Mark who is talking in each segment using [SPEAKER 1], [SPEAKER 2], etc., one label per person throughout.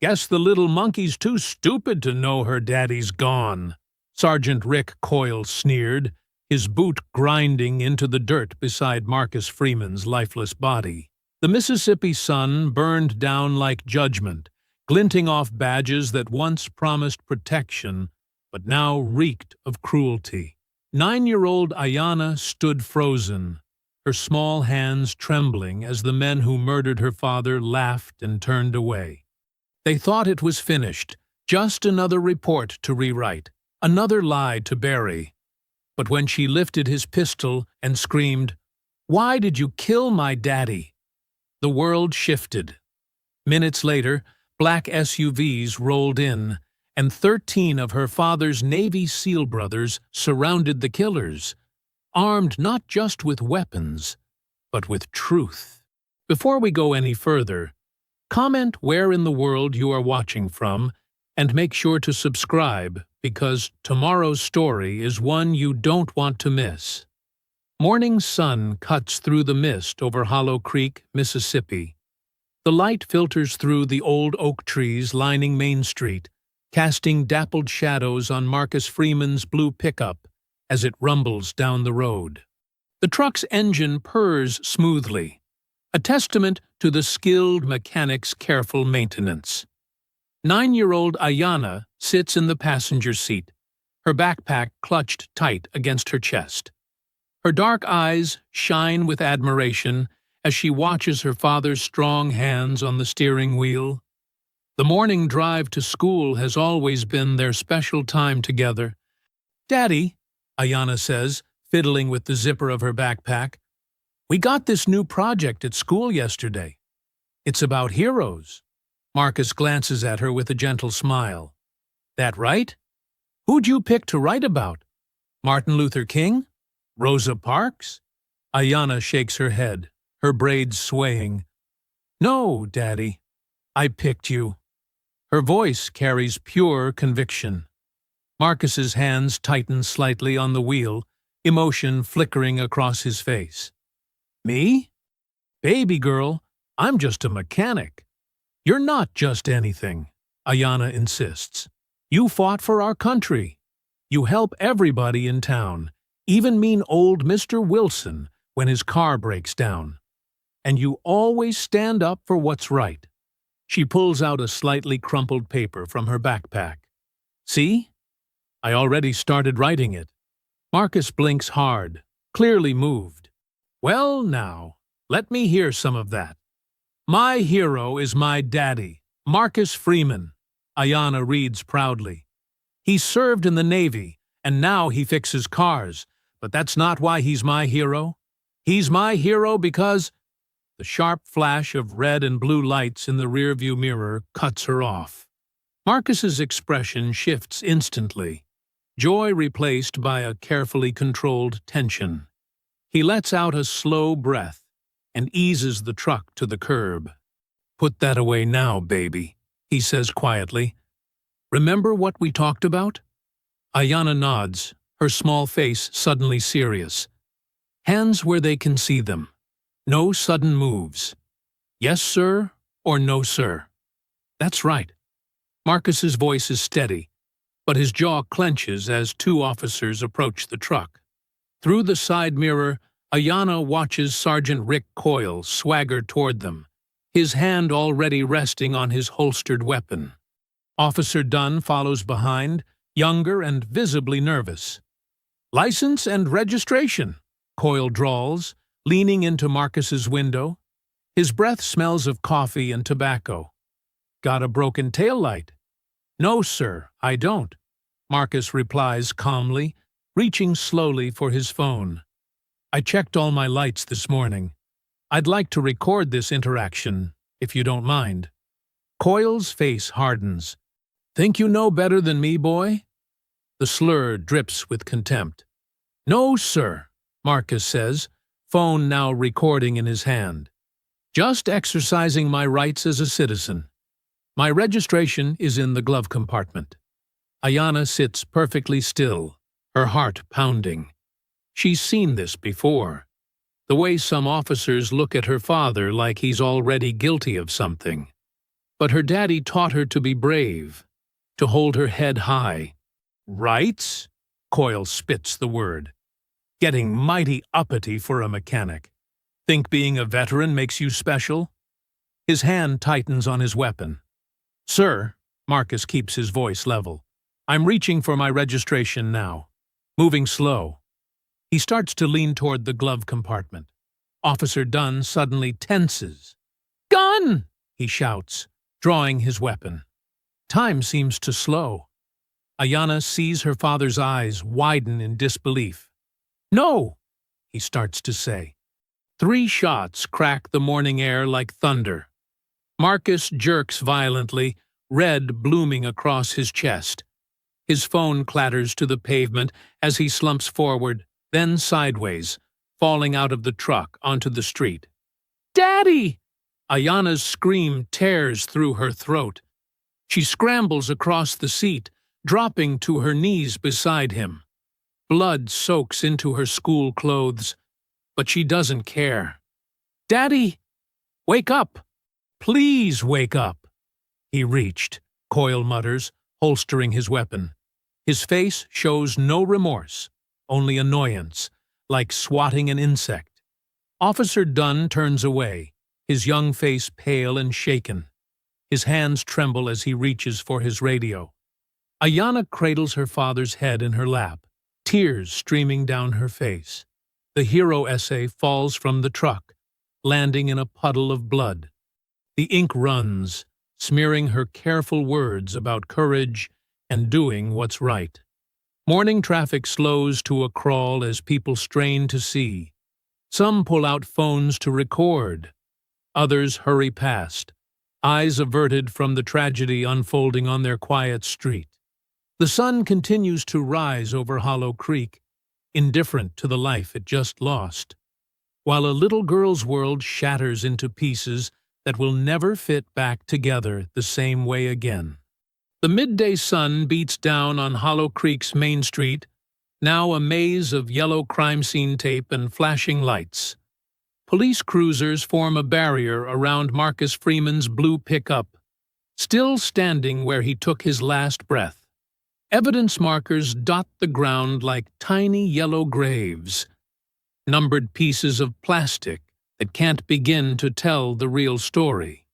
[SPEAKER 1] Guess the little monkey's too stupid to know her daddy's gone, Sergeant Rick Coyle sneered, his boot grinding into the dirt beside Marcus Freeman's lifeless body. The Mississippi sun burned down like judgment, glinting off badges that once promised protection, but now reeked of cruelty. 9-year-old Ayanna stood frozen, her small hands trembling as the men who murdered her father laughed and turned away. They thought it was finished, just another report to rewrite, another lie to bury. But when she lifted his pistol and screamed, "Why did you kill my daddy?" the world shifted. Minutes later, black SUVs rolled in, and 13 of her father's Navy SEAL brothers surrounded the killers, armed not just with weapons, but with truth. Before we go any further, comment where in the world you are watching from, and make sure to subscribe, because tomorrow's story is one you don't want to miss. Morning sun cuts through the mist over Hollow Creek, Mississippi. The light filters through the old oak trees lining Main Street, casting dappled shadows on Marcus Freeman's blue pickup as it rumbles down the road. The truck's engine purrs smoothly, a testament to the skilled mechanic's careful maintenance. 9-year-old Ayanna sits in the passenger seat, her backpack clutched tight against her chest. Her dark eyes shine with admiration as she watches her father's strong hands on the steering wheel. The morning drive to school has always been their special time together. "Daddy," Ayanna says, fiddling with the zipper of her backpack, "we got this new project at school yesterday. It's about heroes." Marcus glances at her with a gentle smile. "That right? Who'd you pick to write about? Martin Luther King? Rosa Parks?" Ayanna shakes her head, her braids swaying. "No, Daddy, I picked you." Her voice carries pure conviction. Marcus's hands tighten slightly on the wheel, emotion flickering across his face. "Me? Baby girl, I'm just a mechanic." "You're not just anything," Ayanna insists. "You fought for our country. You help everybody in town, even mean old Mr. Wilson when his car breaks down. And you always stand up for what's right." She pulls out a slightly crumpled paper from her backpack. "See? I already started writing it." Marcus blinks hard, clearly moved. "Well, now, let me hear some of that." "My hero is my daddy, Marcus Freeman," Ayanna reads proudly. "He served in the Navy, and now he fixes cars, but that's not why he's my hero. He's my hero because—" The sharp flash of red and blue lights in the rearview mirror cuts her off. Marcus's expression shifts instantly, joy replaced by a carefully controlled tension. He lets out a slow breath and eases the truck to the curb. "Put that away now, baby," he says quietly. "Remember what we talked about?" Ayanna nods, her small face suddenly serious. Hands where they can see them. No sudden moves. "Yes, sir," or "No, sir." "That's right." Marcus's voice is steady, but his jaw clenches as 2 officers approach the truck. Through the side mirror, Ayanna watches Sergeant Rick Coyle swagger toward them, his hand already resting on his holstered weapon. Officer Dunn follows behind, younger and visibly nervous. "License and registration," Coyle drawls, leaning into Marcus's window. His breath smells of coffee and tobacco. "Got a broken taillight?" "No, sir, I don't," Marcus replies calmly, reaching slowly for his phone. "I checked all my lights this morning. I'd like to record this interaction, if you don't mind." Coyle's face hardens. "Think you know better than me, boy?" The slur drips with contempt. "No, sir," Marcus says, phone now recording in his hand. "Just exercising my rights as a citizen. My registration is in the glove compartment." Ayanna sits perfectly still, her heart pounding. She's seen this before. The way some officers look at her father like he's already guilty of something. But her daddy taught her to be brave, to hold her head high. Rights? Coyle spits the word, getting mighty uppity for a mechanic. Think being a veteran makes you special? His hand tightens on his weapon. Sir, Marcus keeps his voice level. I'm reaching for my registration now. Moving slow. He starts to lean toward the glove compartment. Officer Dunn suddenly tenses. Gun! He shouts, drawing his weapon. Time seems to slow. Ayanna sees her father's eyes widen in disbelief. No! He starts to say. 3 shots crack the morning air like thunder. Marcus jerks violently, red blooming across his chest. His phone clatters to the pavement as he slumps forward, then sideways, falling out of the truck onto the street. Daddy! Ayanna's scream tears through her throat. She scrambles across the seat, dropping to her knees beside him. Blood soaks into her school clothes, but she doesn't care. Daddy! Wake up! Please wake up! He reached, Coyle mutters, holstering his weapon. His face shows no remorse, only annoyance, like swatting an insect. Officer Dunn turns away, his young face pale and shaken. His hands tremble as he reaches for his radio. Ayanna cradles her father's head in her lap, tears streaming down her face. The hero essay falls from the truck, landing in a puddle of blood. The ink runs, smearing her careful words about courage and doing what's right. Morning traffic slows to a crawl as people strain to see. Some pull out phones to record. Others hurry past, eyes averted from the tragedy unfolding on their quiet street. The sun continues to rise over Hollow Creek, indifferent to the life it just lost, while a little girl's world shatters into pieces that will never fit back together the same way again. The midday sun beats down on Hollow Creek's main street, now a maze of yellow crime scene tape and flashing lights. Police cruisers form a barrier around Marcus Freeman's blue pickup, still standing where he took his last breath. Evidence markers dot the ground like tiny yellow graves, numbered pieces of plastic that can't begin to tell the real story.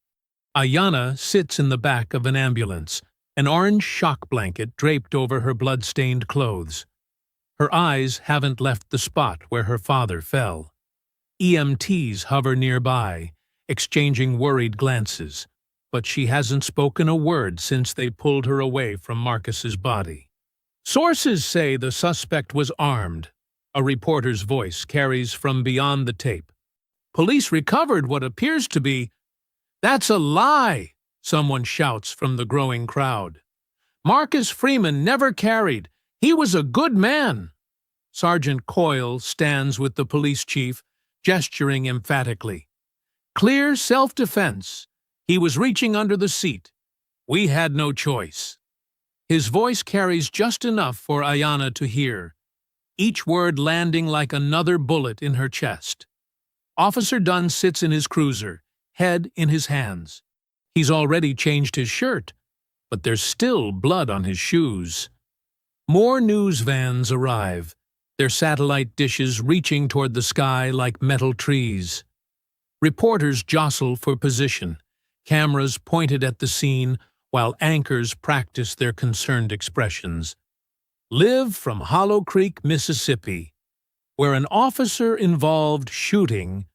[SPEAKER 1] Ayanna sits in the back of an ambulance, an orange shock blanket draped over her blood-stained clothes. Her eyes haven't left the spot where her father fell. EMTs hover nearby, exchanging worried glances, but she hasn't spoken a word since they pulled her away from Marcus's body. Sources say the suspect was armed. A reporter's voice carries from beyond the tape. Police recovered what appears to be... That's a lie! Someone shouts from the growing crowd. Marcus Freeman never carried. He was a good man. Sergeant Coyle stands with the police chief, gesturing emphatically. Clear self-defense. He was reaching under the seat. We had no choice. His voice carries just enough for Ayanna to hear, each word landing like another bullet in her chest. Officer Dunn sits in his cruiser, head in his hands. He's already changed his shirt, but there's still blood on his shoes. More news vans arrive, their satellite dishes reaching toward the sky like metal trees. Reporters jostle for position, cameras pointed at the scene while anchors practice their concerned expressions. Live from Hollow Creek, Mississippi, where an officer-involved shooting,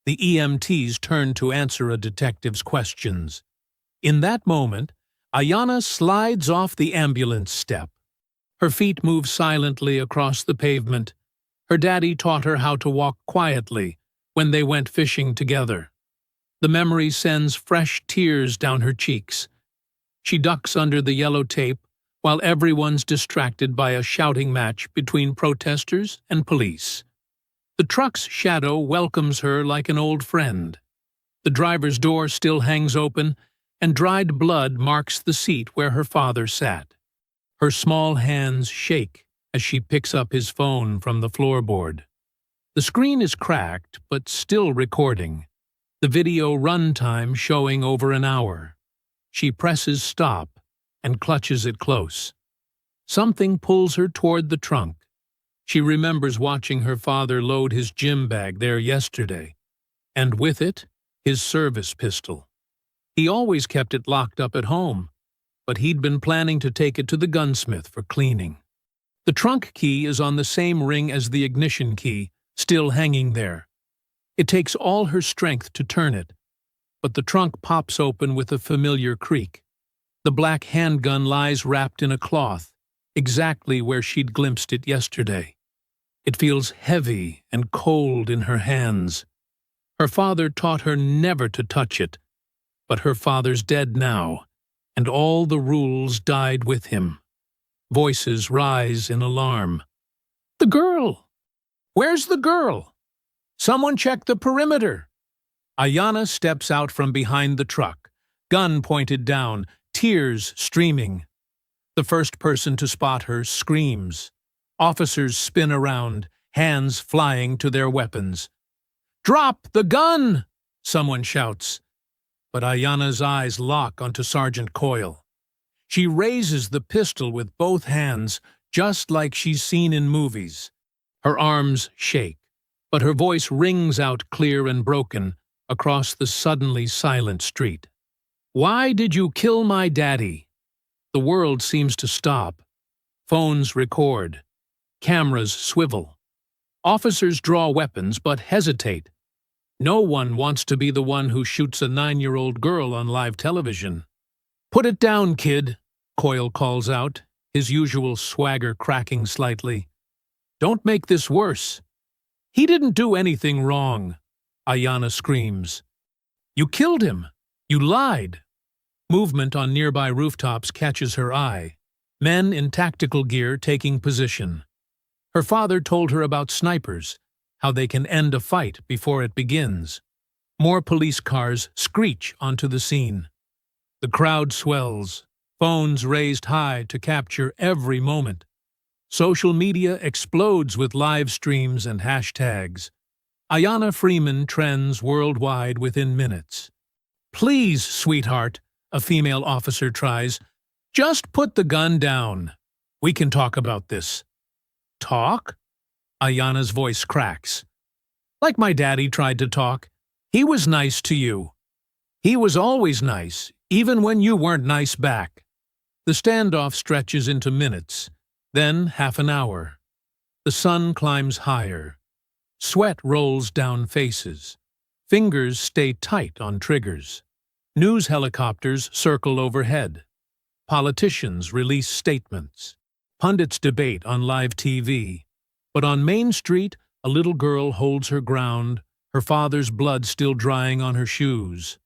[SPEAKER 1] the EMTs turn to answer a detective's questions. In that moment, Ayanna slides off the ambulance step. Her feet move silently across the pavement. Her daddy taught her how to walk quietly when they went fishing together. The memory sends fresh tears down her cheeks. She ducks under the yellow tape while everyone's distracted by a shouting match between protesters and police. The truck's shadow welcomes her like an old friend. The driver's door still hangs open, and dried blood marks the seat where her father sat. Her small hands shake as she picks up his phone from the floorboard. The screen is cracked, but still recording, the video runtime showing over an hour. She presses stop and clutches it close. Something pulls her toward the trunk. She remembers watching her father load his gym bag there yesterday, and with it, his service pistol. He always kept it locked up at home, but he'd been planning to take it to the gunsmith for cleaning. The trunk key is on the same ring as the ignition key, still hanging there. It takes all her strength to turn it, but the trunk pops open with a familiar creak. The black handgun lies wrapped in a cloth, exactly where she'd glimpsed it yesterday. It feels heavy and cold in her hands. Her father taught her never to touch it, but her father's dead now, and all the rules died with him. Voices rise in alarm. "The girl! Where's the girl? Someone check the perimeter!" Ayanna steps out from behind the truck, gun pointed down, tears streaming. The first person to spot her screams. Officers spin around, hands flying to their weapons. "Drop the gun!" someone shouts. But Ayanna's eyes lock onto Sergeant Coyle. She raises the pistol with both hands, just like she's seen in movies. Her arms shake, but her voice rings out clear and broken across the suddenly silent street. "Why did you kill my daddy?" The world seems to stop. Phones record. Cameras swivel. Officers draw weapons but hesitate. No one wants to be the one who shoots a 9-year-old girl on live television. "Put it down, kid," Coyle calls out, his usual swagger cracking slightly. "Don't make this worse." "He didn't do anything wrong," Ayanna screams. "You killed him. You lied." Movement on nearby rooftops catches her eye. Men in tactical gear taking position. Her father told her about snipers, how they can end a fight before it begins. More police cars screech onto the scene. The crowd swells, phones raised high to capture every moment. Social media explodes with live streams and hashtags. Ayanna Freeman trends worldwide within minutes. "Please, sweetheart," a female officer tries. "Just put the gun down. We can talk about this." "Talk?" Ayanna's voice cracks. "Like my daddy tried to talk. He was nice to you. He was always nice, even when you weren't nice back." The standoff stretches into minutes, then half an hour. The sun climbs higher. Sweat rolls down faces. Fingers stay tight on triggers. News helicopters circle overhead. Politicians release statements. Pundits debate on live TV. But on Main Street, a little girl holds her ground, her father's blood still drying on her shoes.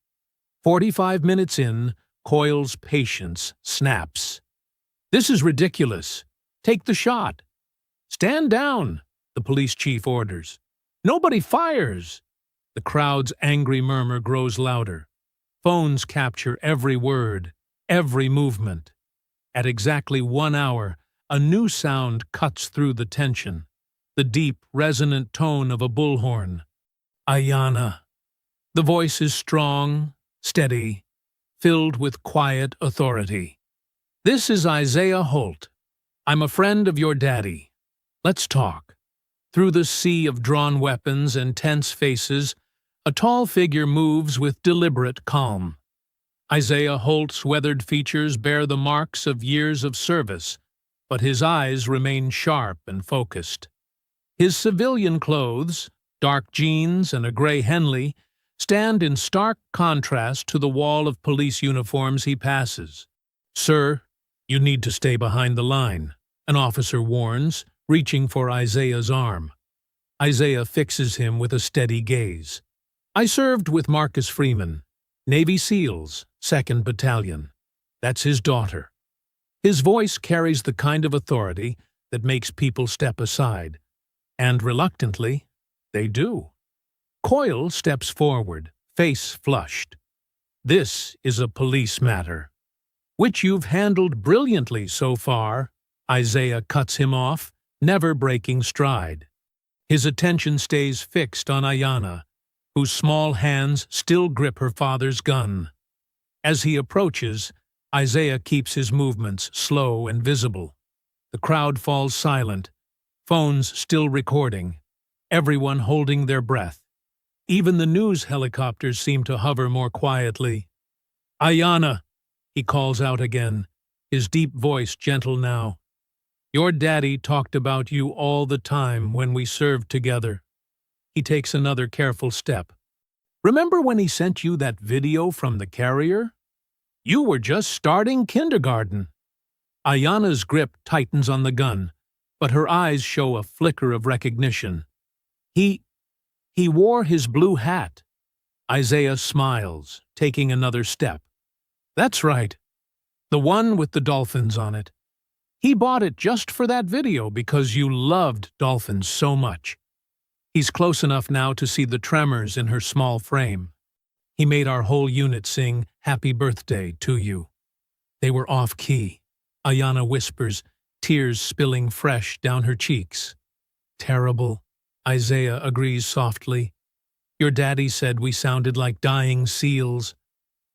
[SPEAKER 1] 45 minutes in, Coyle's patience snaps. "This is ridiculous. Take the shot." "Stand down," the police chief orders. "Nobody fires." The crowd's angry murmur grows louder. Phones capture every word, every movement. At exactly 1 hour, a new sound cuts through the tension. The deep, resonant tone of a bullhorn. "Ayanna." The voice is strong, steady, filled with quiet authority. "This is Isaiah Holt. I'm a friend of your daddy. Let's talk." Through the sea of drawn weapons and tense faces, a tall figure moves with deliberate calm. Isaiah Holt's weathered features bear the marks of years of service, but his eyes remain sharp and focused. His civilian clothes, dark jeans and a gray Henley, stand in stark contrast to the wall of police uniforms he passes. "Sir, you need to stay behind the line," an officer warns, reaching for Isaiah's arm. Isaiah fixes him with a steady gaze. "I served with Marcus Freeman, Navy SEALs, 2nd Battalion. That's his daughter." His voice carries the kind of authority that makes people step aside. And reluctantly, they do. Coyle steps forward, face flushed. "This is a police matter." "Which you've handled brilliantly so far," Isaiah cuts him off, never breaking stride. His attention stays fixed on Ayanna, whose small hands still grip her father's gun. As he approaches, Isaiah keeps his movements slow and visible. The crowd falls silent, phones still recording, everyone holding their breath. Even the news helicopters seem to hover more quietly. "Ayanna," he calls out again, his deep voice gentle now. "Your daddy talked about you all the time when we served together." He takes another careful step. "Remember when he sent you that video from the carrier? You were just starting kindergarten." Ayanna's grip tightens on the gun, but her eyes show a flicker of recognition. He wore his blue hat." Isaiah smiles, taking another step. "That's right. The one with the dolphins on it. He bought it just for that video because you loved dolphins so much." He's close enough now to see the tremors in her small frame. "He made our whole unit sing 'Happy Birthday' to you." They were off-key. Ayanna whispers, tears spilling fresh down her cheeks. "Terrible," Isaiah agrees softly. "Your daddy said we sounded like dying seals,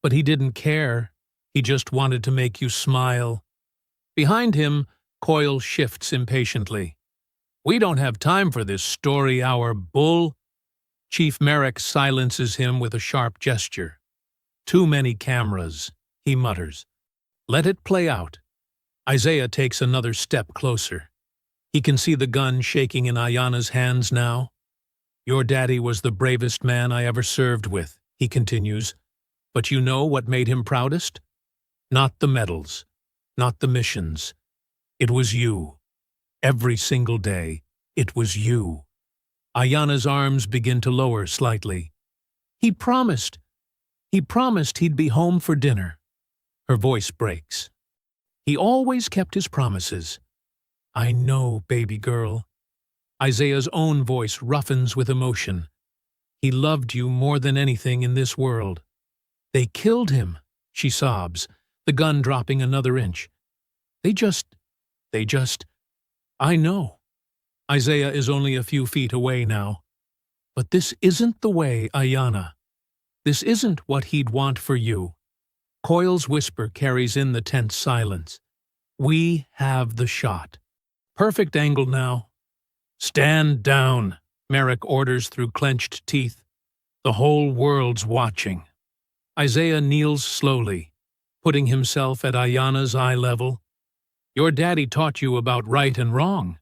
[SPEAKER 1] but he didn't care. He just wanted to make you smile." Behind him, Coyle shifts impatiently. "We don't have time for this story hour, bull." Chief Merrick silences him with a sharp gesture. "Too many cameras," he mutters. "Let it play out." Isaiah takes another step closer. He can see the gun shaking in Ayanna's hands now. "Your daddy was the bravest man I ever served with," he continues. "But you know what made him proudest? Not the medals, not the missions. It was you. Every single day, it was you." Ayanna's arms begin to lower slightly. He promised he'd be home for dinner." Her voice breaks. "He always kept his promises." "I know, baby girl." Isaiah's own voice roughens with emotion. "He loved you more than anything in this world." "They killed him," she sobs, the gun dropping another inch. They just... I know." Isaiah is only a few feet away now. "But this isn't the way, Ayanna. This isn't what he'd want for you." Coyle's whisper carries in the tense silence. "We have the shot. Perfect angle now." "Stand down," Merrick orders through clenched teeth. "The whole world's watching." Isaiah kneels slowly, putting himself at Ayanna's eye level. "Your daddy taught you about right and wrong,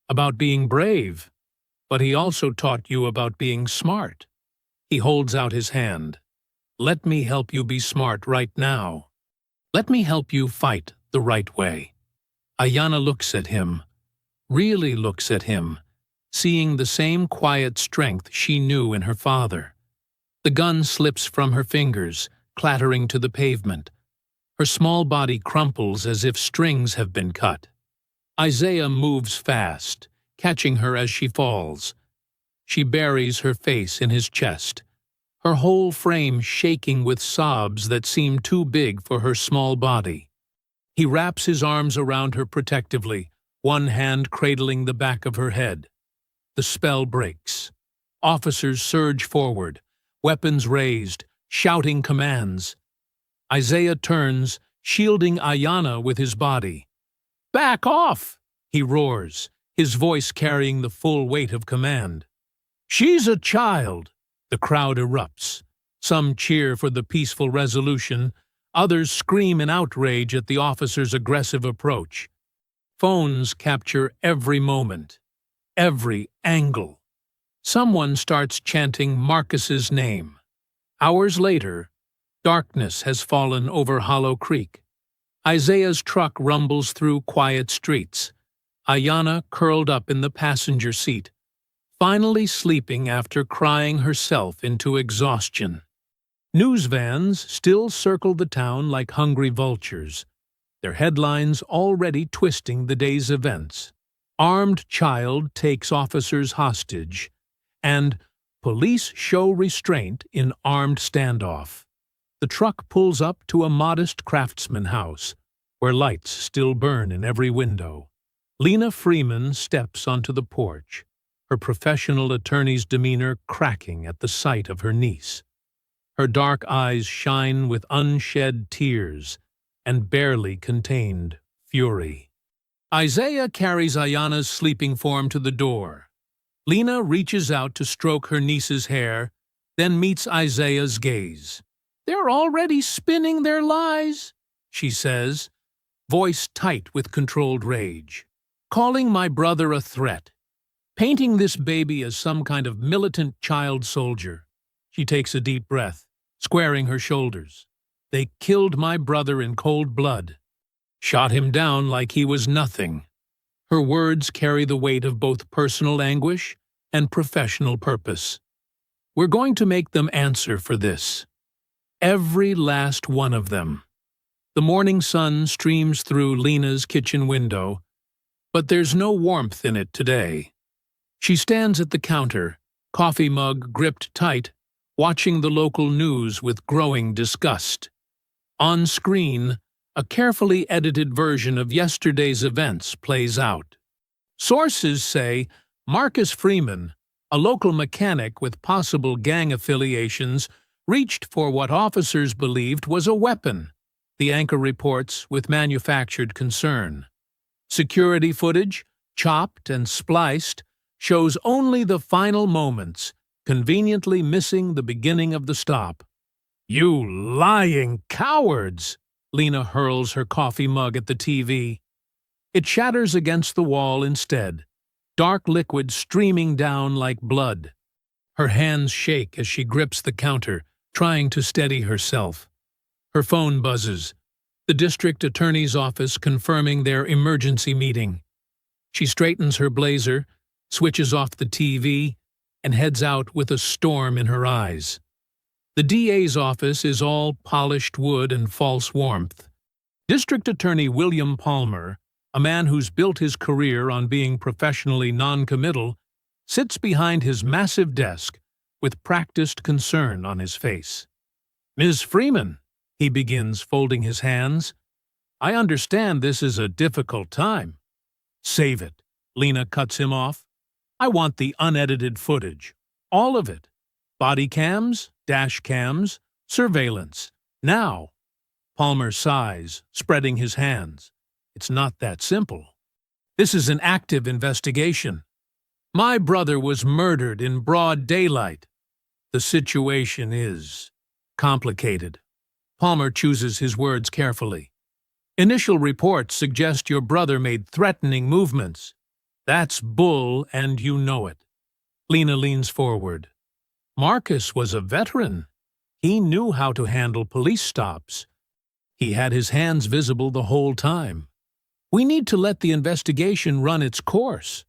[SPEAKER 1] about being brave, but he also taught you about being smart." He holds out his hand. "Let me help you be smart right now. Let me help you fight the right way." Ayanna looks at him, really looks at him, seeing the same quiet strength she knew in her father. The gun slips from her fingers, clattering to the pavement. Her small body crumples as if strings have been cut. Isaiah moves fast, catching her as she falls. She buries her face in his chest, her whole frame shaking with sobs that seem too big for her small body. He wraps his arms around her protectively, one hand cradling the back of her head. The spell breaks. Officers surge forward, weapons raised, shouting commands. Isaiah turns, shielding Ayanna with his body. "Back off!" he roars, his voice carrying the full weight of command. "She's a child!" The crowd erupts. Some cheer for the peaceful resolution, others scream in outrage at the officer's aggressive approach. Phones capture every moment, every angle. Someone starts chanting Marcus's name. Hours later, darkness has fallen over Hollow Creek. Isaiah's truck rumbles through quiet streets. Ayanna curled up in the passenger seat, finally sleeping after crying herself into exhaustion. News vans still circle the town like hungry vultures, their headlines already twisting the day's events. "Armed child takes officers hostage," and "Police show restraint in armed standoff." The truck pulls up to a modest craftsman house, where lights still burn in every window. Lena Freeman steps onto the porch, her professional attorney's demeanor cracking at the sight of her niece. Her dark eyes shine with unshed tears and barely contained fury. Isaiah carries Ayana's sleeping form to the door. Lena reaches out to stroke her niece's hair, then meets Isaiah's gaze. "They're already spinning their lies," she says, voice tight with controlled rage. "Calling my brother a threat. Painting this baby as some kind of militant child soldier." She takes a deep breath, squaring her shoulders. "They killed my brother in cold blood. Shot him down like he was nothing." Her words carry the weight of both personal anguish and professional purpose. "We're going to make them answer for this. Every last one of them." The morning sun streams through Lena's kitchen window, but there's no warmth in it today. She stands at the counter, coffee mug gripped tight, watching the local news with growing disgust. On screen, a carefully edited version of yesterday's events plays out. Sources say Marcus Freeman, a local mechanic with possible gang affiliations, reached for what officers believed was a weapon, the anchor reports with manufactured concern. Security footage, chopped and spliced, shows only the final moments, conveniently missing the beginning of the stop. "You lying cowards!" Lena hurls her coffee mug at the TV. It shatters against the wall instead, dark liquid streaming down like blood. Her hands shake as she grips the counter, trying to steady herself. Her phone buzzes, the district attorney's office confirming their emergency meeting. She straightens her blazer, switches off the TV, and heads out with a storm in her eyes. The DA's office is all polished wood and false warmth. District Attorney William Palmer, a man who's built his career on being professionally non-committal, sits behind his massive desk with practiced concern on his face. "Ms. Freeman," he begins, folding his hands, "I understand this is a difficult time." "Save it," Lena cuts him off. "I want the unedited footage. All of it. Body cams, dash cams, surveillance. Now." Palmer sighs, spreading his hands. "It's not that simple. This is an active investigation. My brother was murdered in broad daylight. The situation is complicated." Palmer chooses his words carefully. "Initial reports suggest your brother made threatening movements. That's bull, and you know it." Lena leans forward. "Marcus was a veteran. He knew how to handle police stops. He had his hands visible the whole time. We need to let the investigation run its course.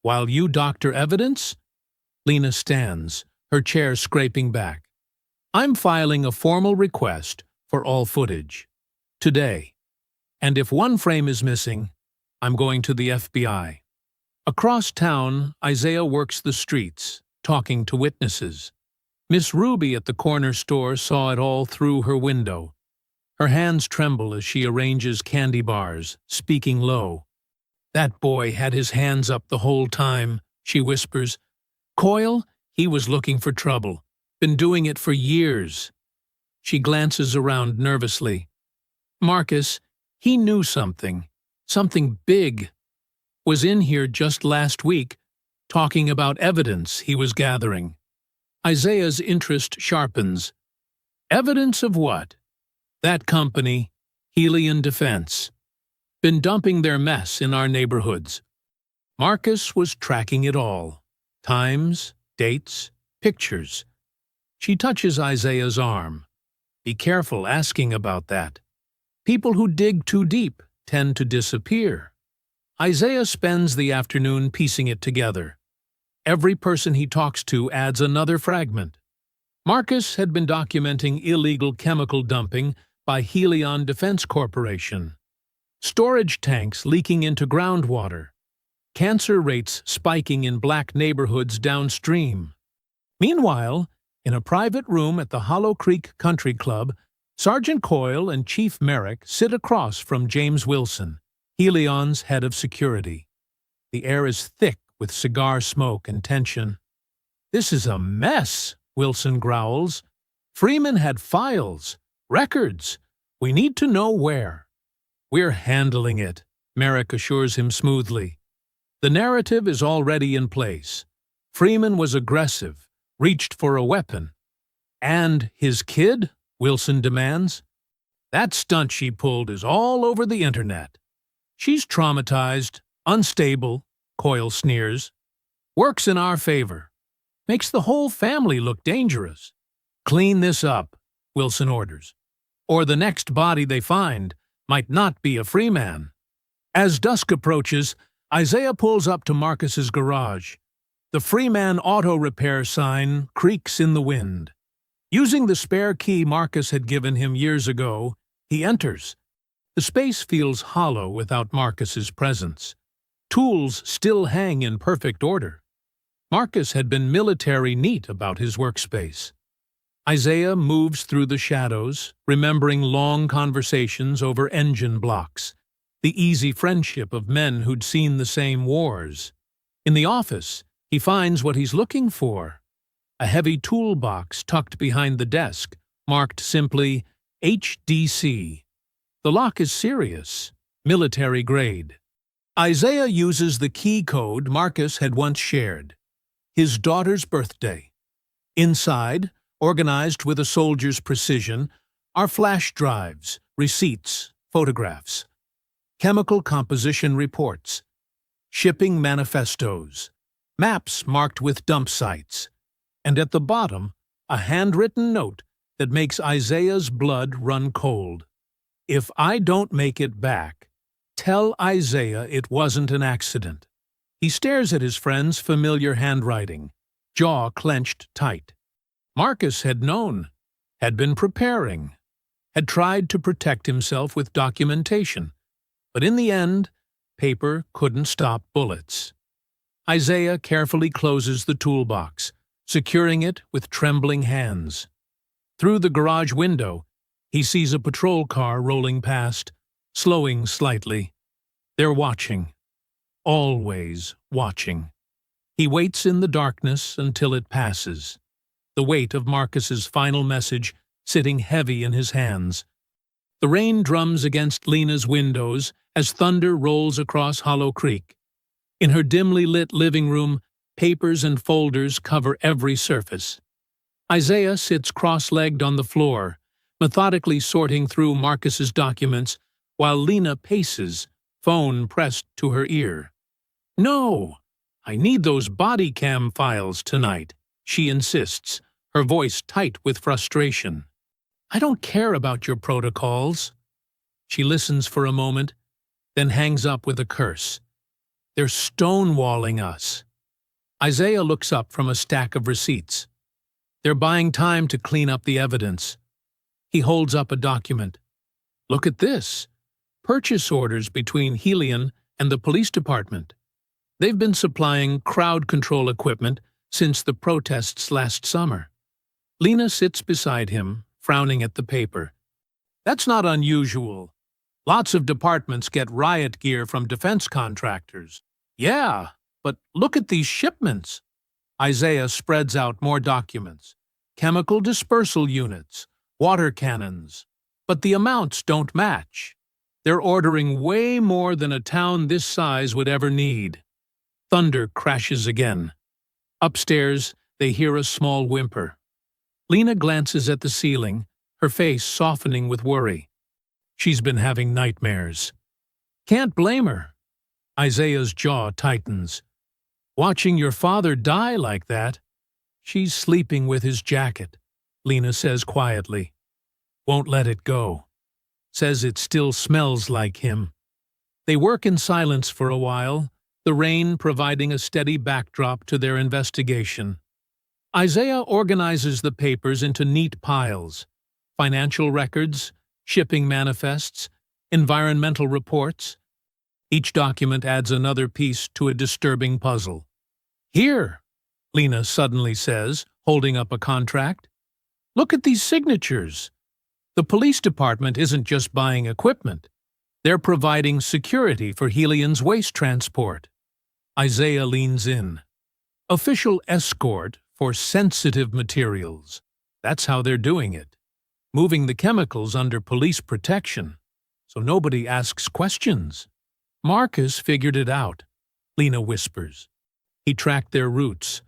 [SPEAKER 1] While you doctor evidence." Lena stands, her chair scraping back. "I'm filing a formal request for all footage. Today. And if one frame is missing, I'm going to the FBI." Across town, Isaiah works the streets, talking to witnesses. Miss Ruby at the corner store saw it all through her window. Her hands tremble as she arranges candy bars, speaking low. "That boy had his hands up the whole time," she whispers. "Coyle, he was looking for trouble. Been doing it for years." She glances around nervously. "Marcus, he knew something. Something big. Was in here just last week, talking about evidence he was gathering." Isaiah's interest sharpens. "Evidence of what?" "That company, Helion Defense. Been dumping their mess in our neighborhoods. Marcus was tracking it all. Times, dates, pictures." She touches Isaiah's arm. "Be careful asking about that. People who dig too deep tend to disappear." Isaiah spends the afternoon piecing it together. Every person he talks to adds another fragment. Marcus had been documenting illegal chemical dumping by Helion Defense Corporation. Storage tanks leaking into groundwater. Cancer rates spiking in black neighborhoods downstream. Meanwhile, in a private room at the Hollow Creek Country Club, Sergeant Coyle and Chief Merrick sit across from James Wilson, Helion's head of security. The air is thick with cigar smoke and tension. "This is a mess," Wilson growls. Freeman had files, records. We need to know where. We're handling it, Merrick assures him smoothly. The narrative is already in place. Freeman was aggressive, reached for a weapon. And his kid? Wilson demands. That stunt she pulled is all over the internet. She's traumatized, unstable, Coyle sneers. Works in our favor. Makes the whole family look dangerous. Clean this up, Wilson orders. Or the next body they find might not be a free man. As dusk approaches, Isaiah pulls up to Marcus's garage. The Freeman Auto Repair sign creaks in the wind. Using the spare key Marcus had given him years ago, he enters. The space feels hollow without Marcus's presence. Tools still hang in perfect order. Marcus had been military neat about his workspace. Isaiah moves through the shadows, remembering long conversations over engine blocks, the easy friendship of men who'd seen the same wars. In the office, he finds what he's looking for. A heavy toolbox tucked behind the desk, marked simply HDC. The lock is serious, military grade. Isaiah uses the key code Marcus had once shared. His daughter's birthday. Inside, organized with a soldier's precision, are flash drives, receipts, photographs, chemical composition reports, shipping manifestos, maps marked with dump sites, and at the bottom, a handwritten note that makes Isaiah's blood run cold. If I don't make it back, tell Isaiah it wasn't an accident. He stares at his friend's familiar handwriting, jaw clenched tight. Marcus had known, had been preparing, had tried to protect himself with documentation, but in the end, paper couldn't stop bullets. Isaiah carefully closes the toolbox, securing it with trembling hands. Through the garage window, he sees a patrol car rolling past, slowing slightly. They're watching. Always watching. He waits in the darkness until it passes, the weight of Marcus's final message sitting heavy in his hands. The rain drums against Lena's windows as thunder rolls across Hollow Creek. In her dimly lit living room, papers and folders cover every surface. Isaiah sits cross-legged on the floor, methodically sorting through Marcus's documents, while Lena paces, phone pressed to her ear. No, I need those body cam files tonight, she insists, her voice tight with frustration. I don't care about your protocols. She listens for a moment, then hangs up with a curse. They're stonewalling us. Isaiah looks up from a stack of receipts. They're buying time to clean up the evidence. He holds up a document. Look at this. Purchase orders between Helion and the police department. They've been supplying crowd control equipment since the protests last summer. Lena sits beside him, frowning at the paper. That's not unusual. Lots of departments get riot gear from defense contractors. Yeah, but look at these shipments. Isaiah spreads out more documents. Chemical dispersal units, water cannons. But the amounts don't match. They're ordering way more than a town this size would ever need. Thunder crashes again. Upstairs, they hear a small whimper. Lena glances at the ceiling, her face softening with worry. She's been having nightmares. Can't blame her. Isaiah's jaw tightens. Watching your father die like that? She's sleeping with his jacket, Lena says quietly. Won't let it go. Says it still smells like him. They work in silence for a while, the rain providing a steady backdrop to their investigation. Isaiah organizes the papers into neat piles. Financial records, shipping manifests, environmental reports. Each document adds another piece to a disturbing puzzle. Here, Lena suddenly says, holding up a contract. Look at these signatures. The police department isn't just buying equipment. They're providing security for Helion's waste transport. Isaiah leans in. Official escort for sensitive materials. That's how they're doing it. Moving the chemicals under police protection, so nobody asks questions. Marcus figured it out, Lena whispers. He tracked their routes,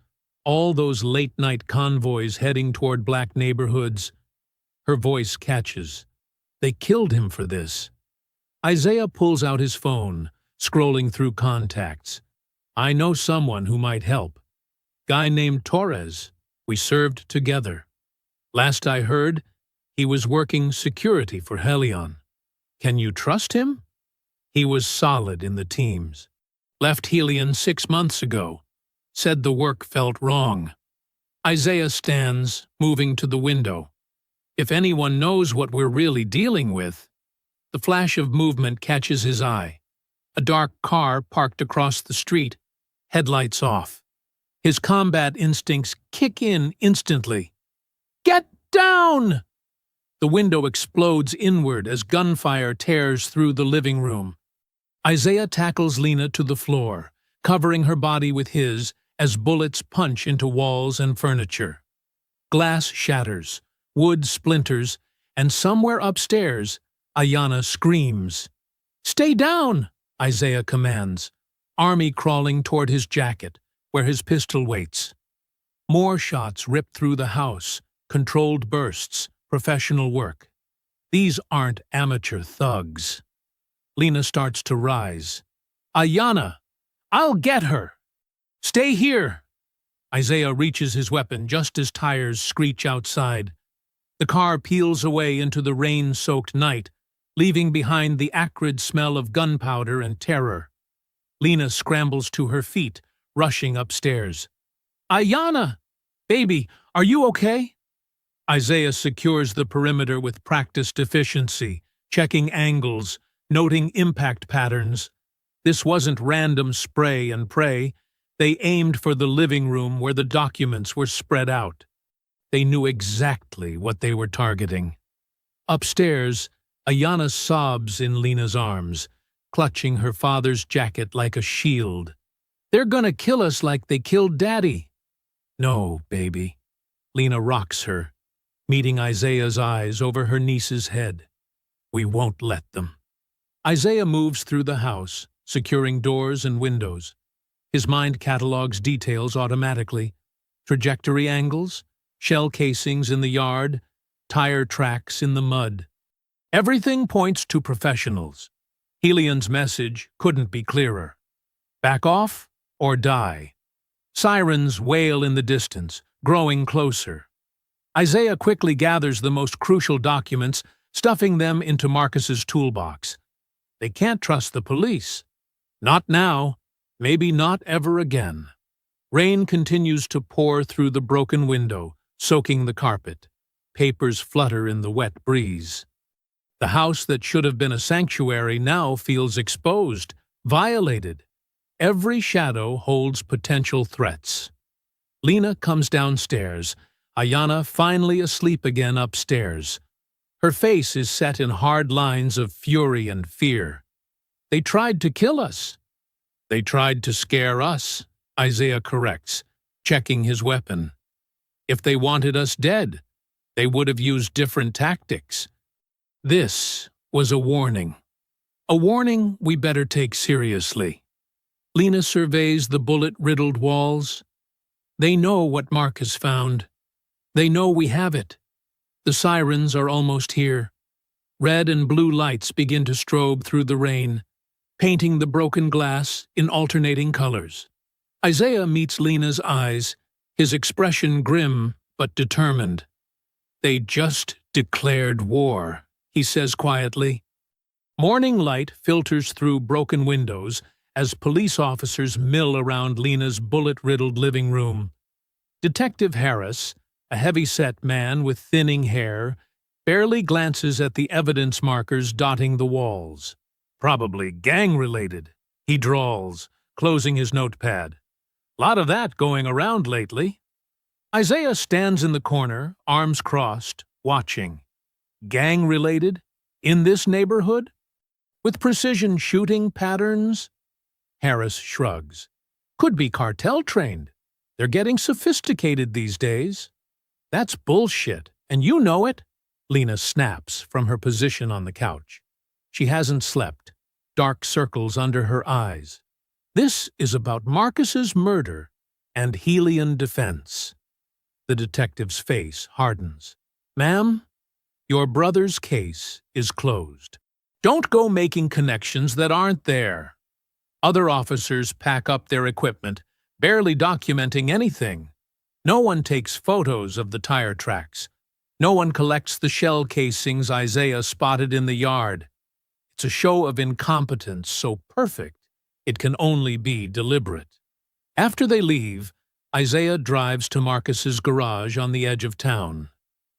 [SPEAKER 1] all those late-night convoys heading toward black neighborhoods. Her voice catches. They killed him for this. Isaiah pulls out his phone, scrolling through contacts. I know someone who might help. Guy named Torres. We served together. Last I heard, he was working security for Helion. Can you trust him? He was solid in the teams. Left Helion 6 months ago. Said the work felt wrong. Isaiah stands, moving to the window. If anyone knows what we're really dealing with. The flash of movement catches his eye. A dark car parked across the street, headlights off. His combat instincts kick in instantly. Get down! The window explodes inward as gunfire tears through the living room. Isaiah tackles Lena to the floor, covering her body with his as bullets punch into walls and furniture. Glass shatters, wood splinters, and somewhere upstairs, Ayanna screams. Stay down, Isaiah commands, army crawling toward his jacket, where his pistol waits. More shots rip through the house, controlled bursts, professional work. These aren't amateur thugs. Lena starts to rise. Ayanna, I'll get her! Stay here! Isaiah reaches his weapon just as tires screech outside. The car peels away into the rain-soaked night, leaving behind the acrid smell of gunpowder and terror. Lena scrambles to her feet, rushing upstairs. Ayanna! Baby, are you okay? Isaiah secures the perimeter with practiced efficiency, checking angles, noting impact patterns. This wasn't random spray and pray. They aimed for the living room where the documents were spread out. They knew exactly what they were targeting. Upstairs, Ayanna sobs in Lena's arms, clutching her father's jacket like a shield. They're gonna kill us like they killed Daddy. No, baby. Lena rocks her, meeting Isaiah's eyes over her niece's head. We won't let them. Isaiah moves through the house, securing doors and windows. His mind catalogs details automatically. Trajectory angles, shell casings in the yard, tire tracks in the mud. Everything points to professionals. Helion's message couldn't be clearer. Back off or die. Sirens wail in the distance, growing closer. Isaiah quickly gathers the most crucial documents, stuffing them into Marcus's toolbox. They can't trust the police. Not now, maybe not ever again. Rain continues to pour through the broken window, soaking the carpet. Papers flutter in the wet breeze. The house that should have been a sanctuary now feels exposed, violated. Every shadow holds potential threats. Lena comes downstairs, Ayanna finally asleep again upstairs. Her face is set in hard lines of fury and fear. They tried to kill us. They tried to scare us, Isaiah corrects, checking his weapon. If they wanted us dead, they would have used different tactics. This was a warning. A warning we better take seriously. Lena surveys the bullet-riddled walls. They know what Marcus found. They know we have it. The sirens are almost here. Red and blue lights begin to strobe through the rain, painting the broken glass in alternating colors. Isaiah meets Lena's eyes, his expression grim but determined. They just declared war, he says quietly. Morning light filters through broken windows as police officers mill around Lena's bullet-riddled living room. Detective Harris, a heavy-set man with thinning hair, barely glances at the evidence markers dotting the walls. Probably gang-related, he drawls, closing his notepad. Lot of that going around lately. Isaiah stands in the corner, arms crossed, watching. Gang-related? In this neighborhood? With precision shooting patterns? Harris shrugs. Could be cartel-trained. They're getting sophisticated these days. That's bullshit, and you know it? Lena snaps from her position on the couch. She hasn't slept, dark circles under her eyes. This is about Marcus's murder and Helian defense. The detective's face hardens. Ma'am, your brother's case is closed. Don't go making connections that aren't there. Other officers pack up their equipment, barely documenting anything. No one takes photos of the tire tracks. No one collects the shell casings Isaiah spotted in the yard. It's a show of incompetence so perfect it can only be deliberate. After they leave, Isaiah drives to Marcus's garage on the edge of town.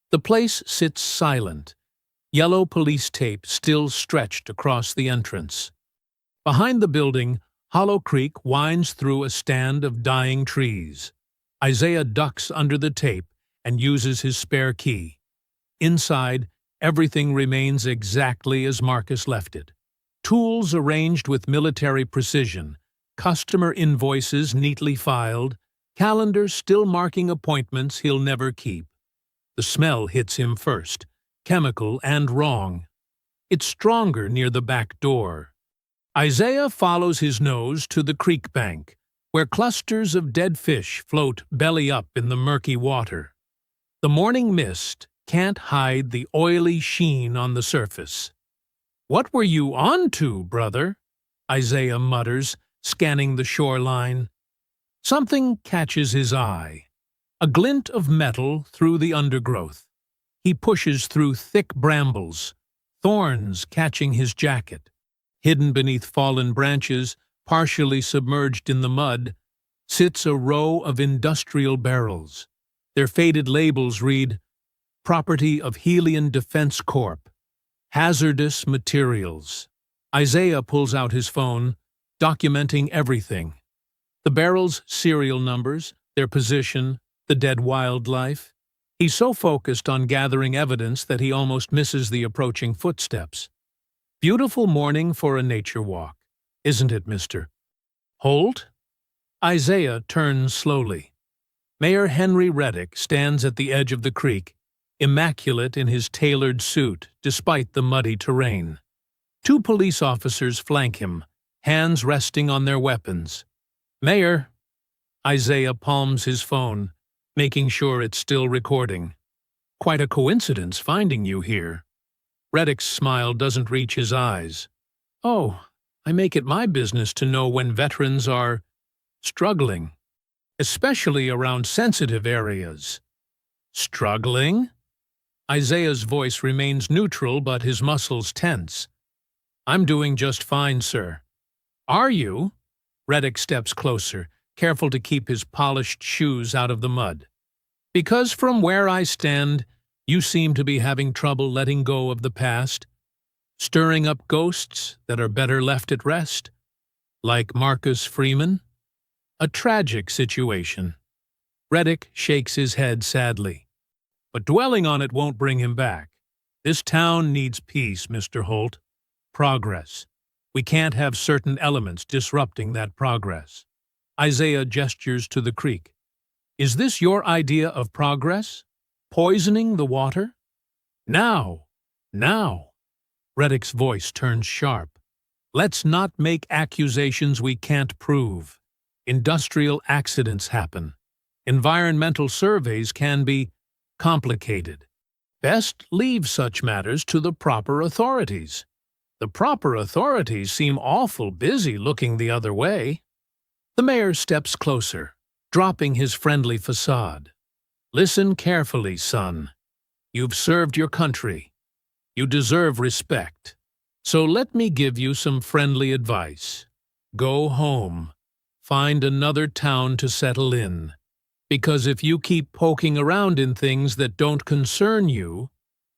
[SPEAKER 1] The place sits silent, yellow police tape still stretched across the entrance. Behind the building, Hollow Creek winds through a stand of dying trees. Isaiah ducks under the tape and uses his spare key. Inside, everything remains exactly as Marcus left it. Tools arranged with military precision, customer invoices neatly filed, calendar still marking appointments he'll never keep. The smell hits him first, chemical and wrong. It's stronger near the back door. Isaiah follows his nose to the creek bank, where clusters of dead fish float belly up in the murky water. The morning mist can't hide the oily sheen on the surface. "What were you on to, brother?" Isaiah mutters, scanning the shoreline. Something catches his eye. A glint of metal through the undergrowth. He pushes through thick brambles, thorns catching his jacket. Hidden beneath fallen branches, partially submerged in the mud, sits a row of industrial barrels. Their faded labels read, "Property of Helian Defense Corp. Hazardous materials." Isaiah pulls out his phone, documenting everything. The barrels' serial numbers, their position, the dead wildlife. He's so focused on gathering evidence that he almost misses the approaching footsteps. Beautiful morning for a nature walk, isn't it, Mr. Holt? Isaiah turns slowly. Mayor Henry Reddick stands at the edge of the creek, immaculate in his tailored suit despite the muddy terrain. Two police officers flank him, hands resting on their weapons. "Mayor." Isaiah palms his phone, making sure it's still recording. "Quite a coincidence finding you here." Reddick's smile doesn't reach his eyes. "Oh, I make it my business to know when veterans are struggling, especially around sensitive areas." "Struggling?" Isaiah's voice remains neutral, but his muscles tense. "I'm doing just fine, sir." "Are you?" Reddick steps closer, careful to keep his polished shoes out of the mud. "Because from where I stand, you seem to be having trouble letting go of the past, stirring up ghosts that are better left at rest, like Marcus Freeman. A tragic situation." Reddick shakes his head sadly. "But dwelling on it won't bring him back. This town needs peace, Mr. Holt. Progress. We can't have certain elements disrupting that progress." Isaiah gestures to the creek. "Is this your idea of progress? Poisoning the water?" Now! Reddick's voice turns sharp. "Let's not make accusations we can't prove. Industrial accidents happen. Environmental surveys can be complicated. Best leave such matters to the proper authorities. The proper authorities seem awful busy looking the other way." The mayor steps closer, dropping his friendly facade. "Listen carefully, son. You've served your country. You deserve respect. So let me give you some friendly advice. Go home. Find another town to settle in. Because if you keep poking around in things that don't concern you,"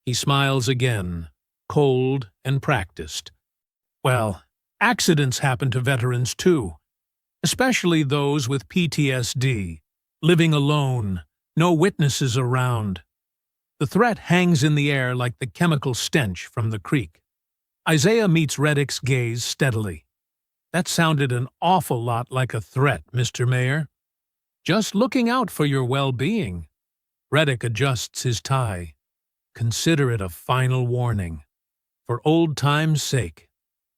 [SPEAKER 1] he smiles again, cold and practiced. "Well, accidents happen to veterans too, especially those with PTSD, living alone, no witnesses around. The threat hangs in the air like the chemical stench from the creek." Isaiah meets Reddick's gaze steadily. "That sounded an awful lot like a threat, Mr. Mayor. Just looking out for your well-being." Reddick adjusts his tie. Consider it a final warning. For old time's sake.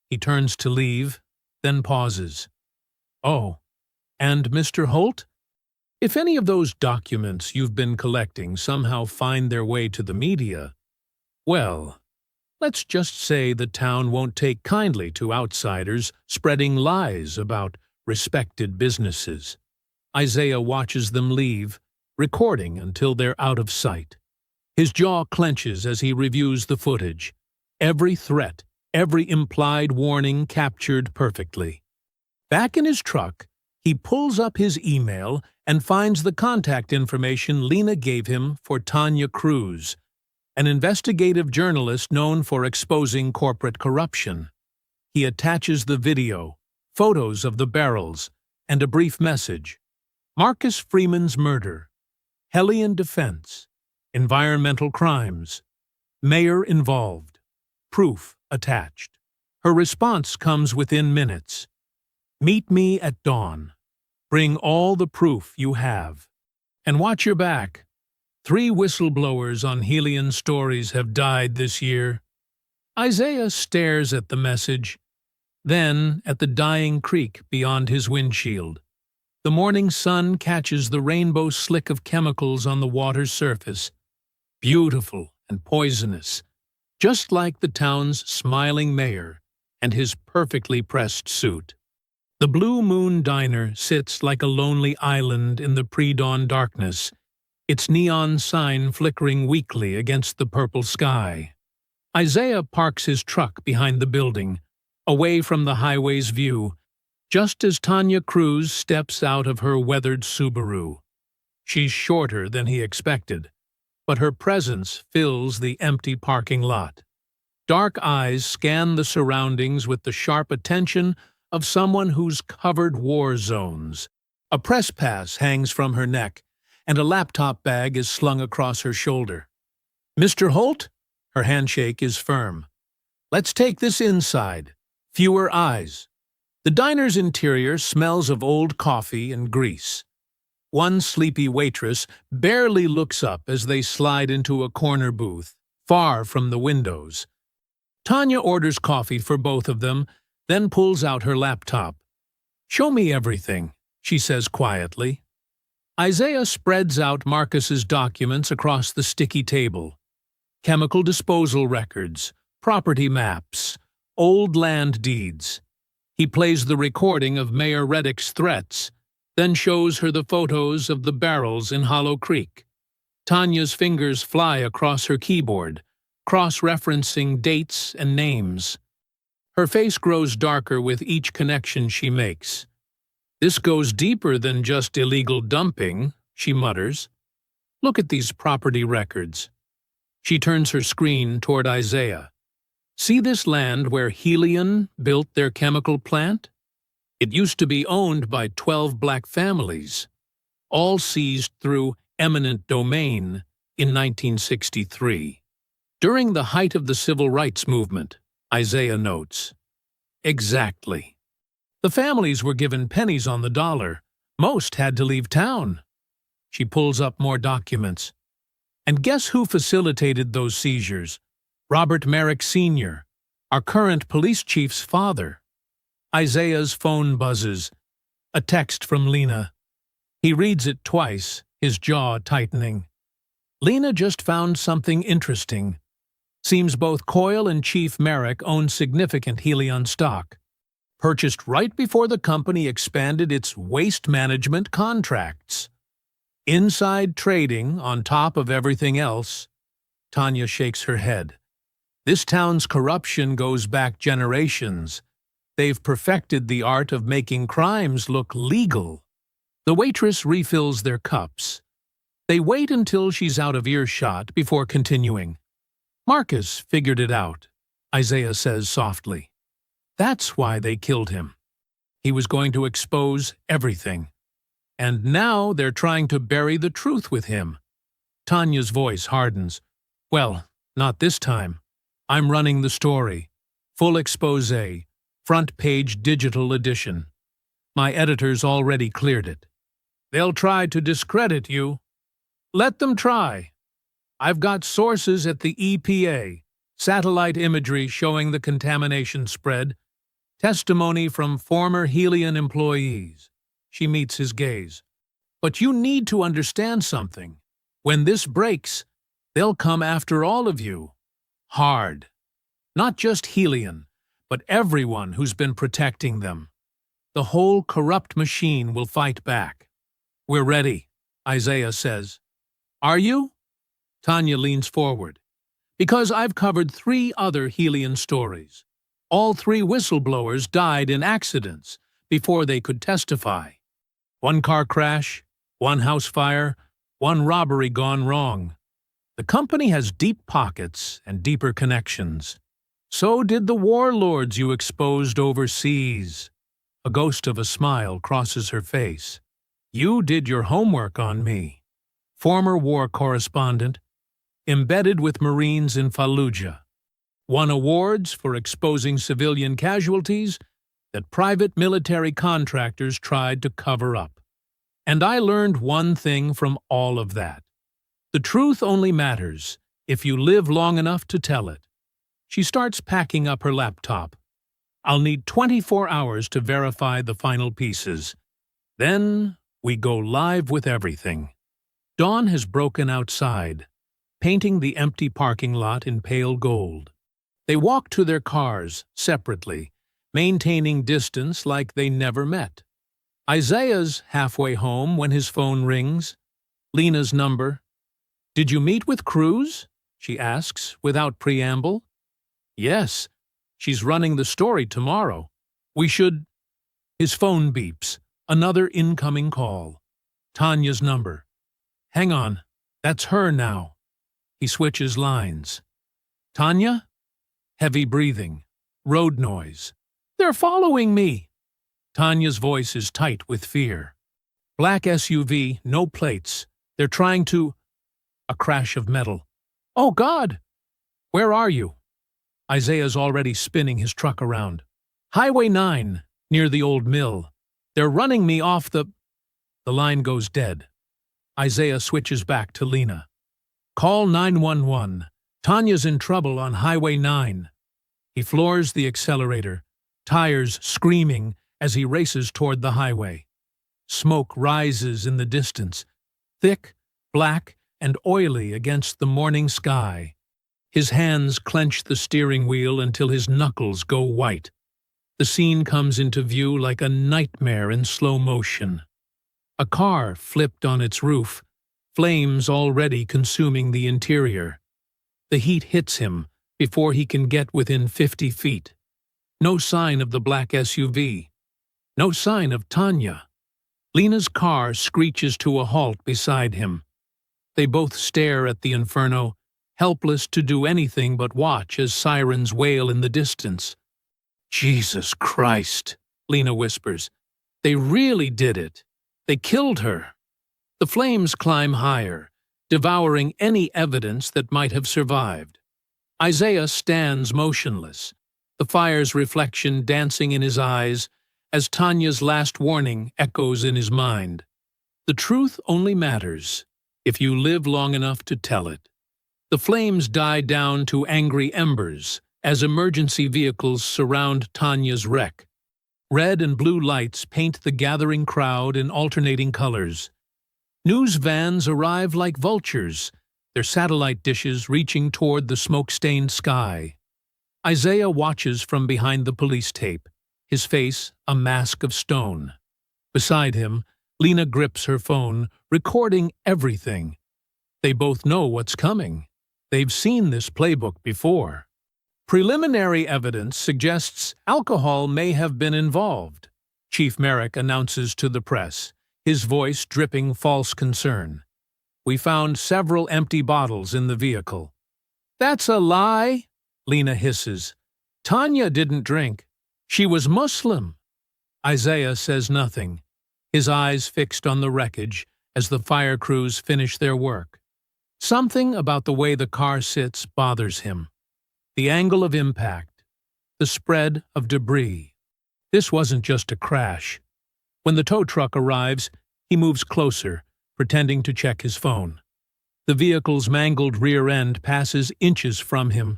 [SPEAKER 1] He turns to leave, then pauses. Oh, and Mr. Holt? If any of those documents you've been collecting somehow find their way to the media, well, let's just say the town won't take kindly to outsiders spreading lies about respected businesses. Isaiah watches them leave, recording until they're out of sight. His jaw clenches as he reviews the footage. Every threat, every implied warning captured perfectly. Back in his truck, he pulls up his email and finds the contact information Lena gave him for Tanya Cruz, an investigative journalist known for exposing corporate corruption. He attaches the video, photos of the barrels, and a brief message. Marcus Freeman's murder. Hellion defense. Environmental crimes. Mayor involved. Proof attached. Her response comes within minutes. Meet me at dawn. Bring all the proof you have. And watch your back. 3 whistleblowers on Hellion stories have died this year. Isaiah stares at the message, then at the dying creek beyond his windshield. The morning sun catches the rainbow slick of chemicals on the water's surface. Beautiful and poisonous, just like the town's smiling mayor and his perfectly pressed suit. The Blue Moon Diner sits like a lonely island in the pre-dawn darkness, its neon sign flickering weakly against the purple sky. Isaiah parks his truck behind the building, away from the highway's view, just as Tanya Cruz steps out of her weathered Subaru. She's shorter than he expected, but her presence fills the empty parking lot. Dark eyes scan the surroundings with the sharp attention of someone who's covered war zones. A press pass hangs from her neck, and a laptop bag is slung across her shoulder. Mr. Holt? Her handshake is firm. Let's take this inside. Fewer eyes. The diner's interior smells of old coffee and grease. One sleepy waitress barely looks up as they slide into a corner booth, far from the windows. Tanya orders coffee for both of them, then pulls out her laptop. Show me everything, she says quietly. Isaiah spreads out Marcus's documents across the sticky table. Chemical disposal records, property maps, old land deeds. He plays the recording of Mayor Reddick's threats, then shows her the photos of the barrels in Hollow Creek. Tanya's fingers fly across her keyboard, cross-referencing dates and names. Her face grows darker with each connection she makes. This goes deeper than just illegal dumping, she mutters. Look at these property records. She turns her screen toward Isaiah. See this land where Hellion built their chemical plant? It used to be owned by 12 black families, all seized through eminent domain in 1963. During the height of the civil rights movement, Isaiah notes. Exactly. The families were given pennies on the dollar. Most had to leave town. She pulls up more documents. And guess who facilitated those seizures? Robert Merrick Sr., our current police chief's father. Isaiah's phone buzzes. A text from Lena. He reads it twice, his jaw tightening. Lena just found something interesting. Seems both Coyle and Chief Merrick own significant Hellion stock, purchased right before the company expanded its waste management contracts. Inside trading on top of everything else. Tanya shakes her head. This town's corruption goes back generations. They've perfected the art of making crimes look legal. The waitress refills their cups. They wait until she's out of earshot before continuing. Marcus figured it out, Isaiah says softly. That's why they killed him. He was going to expose everything. And now they're trying to bury the truth with him. Tanya's voice hardens. Well, not this time. I'm running the story. Full expose, front-page digital edition. My editors already cleared it. They'll try to discredit you. Let them try. I've got sources at the EPA, satellite imagery showing the contamination spread, testimony from former Helion employees. She meets his gaze. But you need to understand something. When this breaks, they'll come after all of you. Hard. Not just Helion, but everyone who's been protecting them. The whole corrupt machine will fight back. We're ready, Isaiah says. Are you? Tanya leans forward. Because I've covered 3 other Helion stories. All 3 whistleblowers died in accidents before they could testify. 1 car crash, 1 house fire, 1 robbery gone wrong. The company has deep pockets and deeper connections. So did the warlords you exposed overseas. A ghost of a smile crosses her face. You did your homework on me. Former war correspondent, embedded with Marines in Fallujah. Won awards for exposing civilian casualties that private military contractors tried to cover up. And I learned one thing from all of that. The truth only matters if you live long enough to tell it. She starts packing up her laptop. I'll need 24 hours to verify the final pieces. Then we go live with everything. Dawn has broken outside, painting the empty parking lot in pale gold. They walk to their cars separately, maintaining distance like they never met. Isaiah's halfway home when his phone rings. Lena's number. Did you meet with Cruz? She asks, without preamble. Yes, she's running the story tomorrow. We should... His phone beeps. Another incoming call. Tanya's number. Hang on, that's her now. He switches lines. Tanya? Heavy breathing. Road noise. They're following me. Tanya's voice is tight with fear. Black SUV, no plates. They're trying to... A crash of metal. Oh, God! Where are you? Isaiah's already spinning his truck around. Highway 9, near the old mill. They're running me off the... The line goes dead. Isaiah switches back to Lena. Call 911. Tanya's in trouble on Highway 9. He floors the accelerator, tires screaming as he races toward the highway. Smoke rises in the distance, thick, black, and oily against the morning sky. His hands clench the steering wheel until his knuckles go white. The scene comes into view like a nightmare in slow motion. A car flipped on its roof, flames already consuming the interior. The heat hits him before he can get within 50 feet. No sign of the black SUV. No sign of Tanya. Lena's car screeches to a halt beside him. They both stare at the inferno, helpless to do anything but watch as sirens wail in the distance. Jesus Christ, Lena whispers. They really did it. They killed her. The flames climb higher, devouring any evidence that might have survived. Isaiah stands motionless, the fire's reflection dancing in his eyes as Tanya's last warning echoes in his mind. The truth only matters if you live long enough to tell it. The flames die down to angry embers as emergency vehicles surround Tanya's wreck. Red and blue lights paint the gathering crowd in alternating colors. News vans arrive like vultures, their satellite dishes reaching toward the smoke-stained sky. Isaiah watches from behind the police tape, his face a mask of stone. Beside him, Lena grips her phone, recording everything. They both know what's coming. They've seen this playbook before. Preliminary evidence suggests alcohol may have been involved, Chief Merrick announces to the press, his voice dripping false concern. We found several empty bottles in the vehicle. That's a lie, Lena hisses. Tanya didn't drink. She was Muslim. Isaiah says nothing, his eyes fixed on the wreckage as the fire crews finish their work. Something about the way the car sits bothers him. The angle of impact, the spread of debris. This wasn't just a crash. When the tow truck arrives, he moves closer, pretending to check his phone. The vehicle's mangled rear end passes inches from him.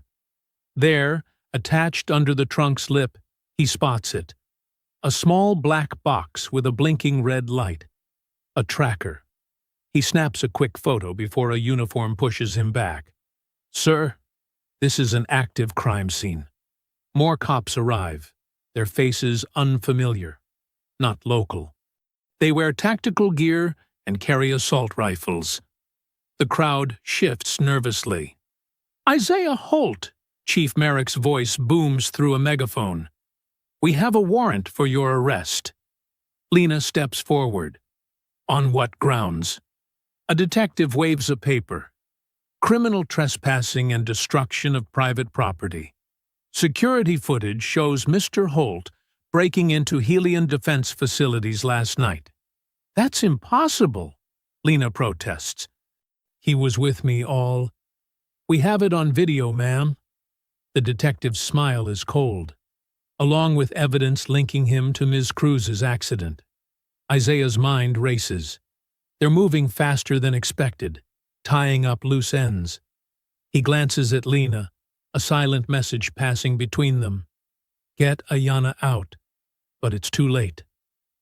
[SPEAKER 1] There, attached under the trunk's lip, he spots it. A small black box with a blinking red light. A tracker. He snaps a quick photo before a uniform pushes him back. "Sir, this is an active crime scene." More cops arrive, their faces unfamiliar, not local. They wear tactical gear and carry assault rifles. The crowd shifts nervously. "Isaiah Holt!" Chief Merrick's voice booms through a megaphone. "We have a warrant for your arrest." Lena steps forward. "On what grounds?" A detective waves a paper. "Criminal trespassing and destruction of private property." Security footage shows Mr. Holt breaking into Helion defense facilities last night. "That's impossible," Lena protests. "He was with me all." "We have it on video, ma'am." The detective's smile is cold, along with evidence linking him to Ms. Cruz's accident. Isaiah's mind races. They're moving faster than expected, tying up loose ends. He glances at Lena, a silent message passing between them. Get Ayanna out. But it's too late.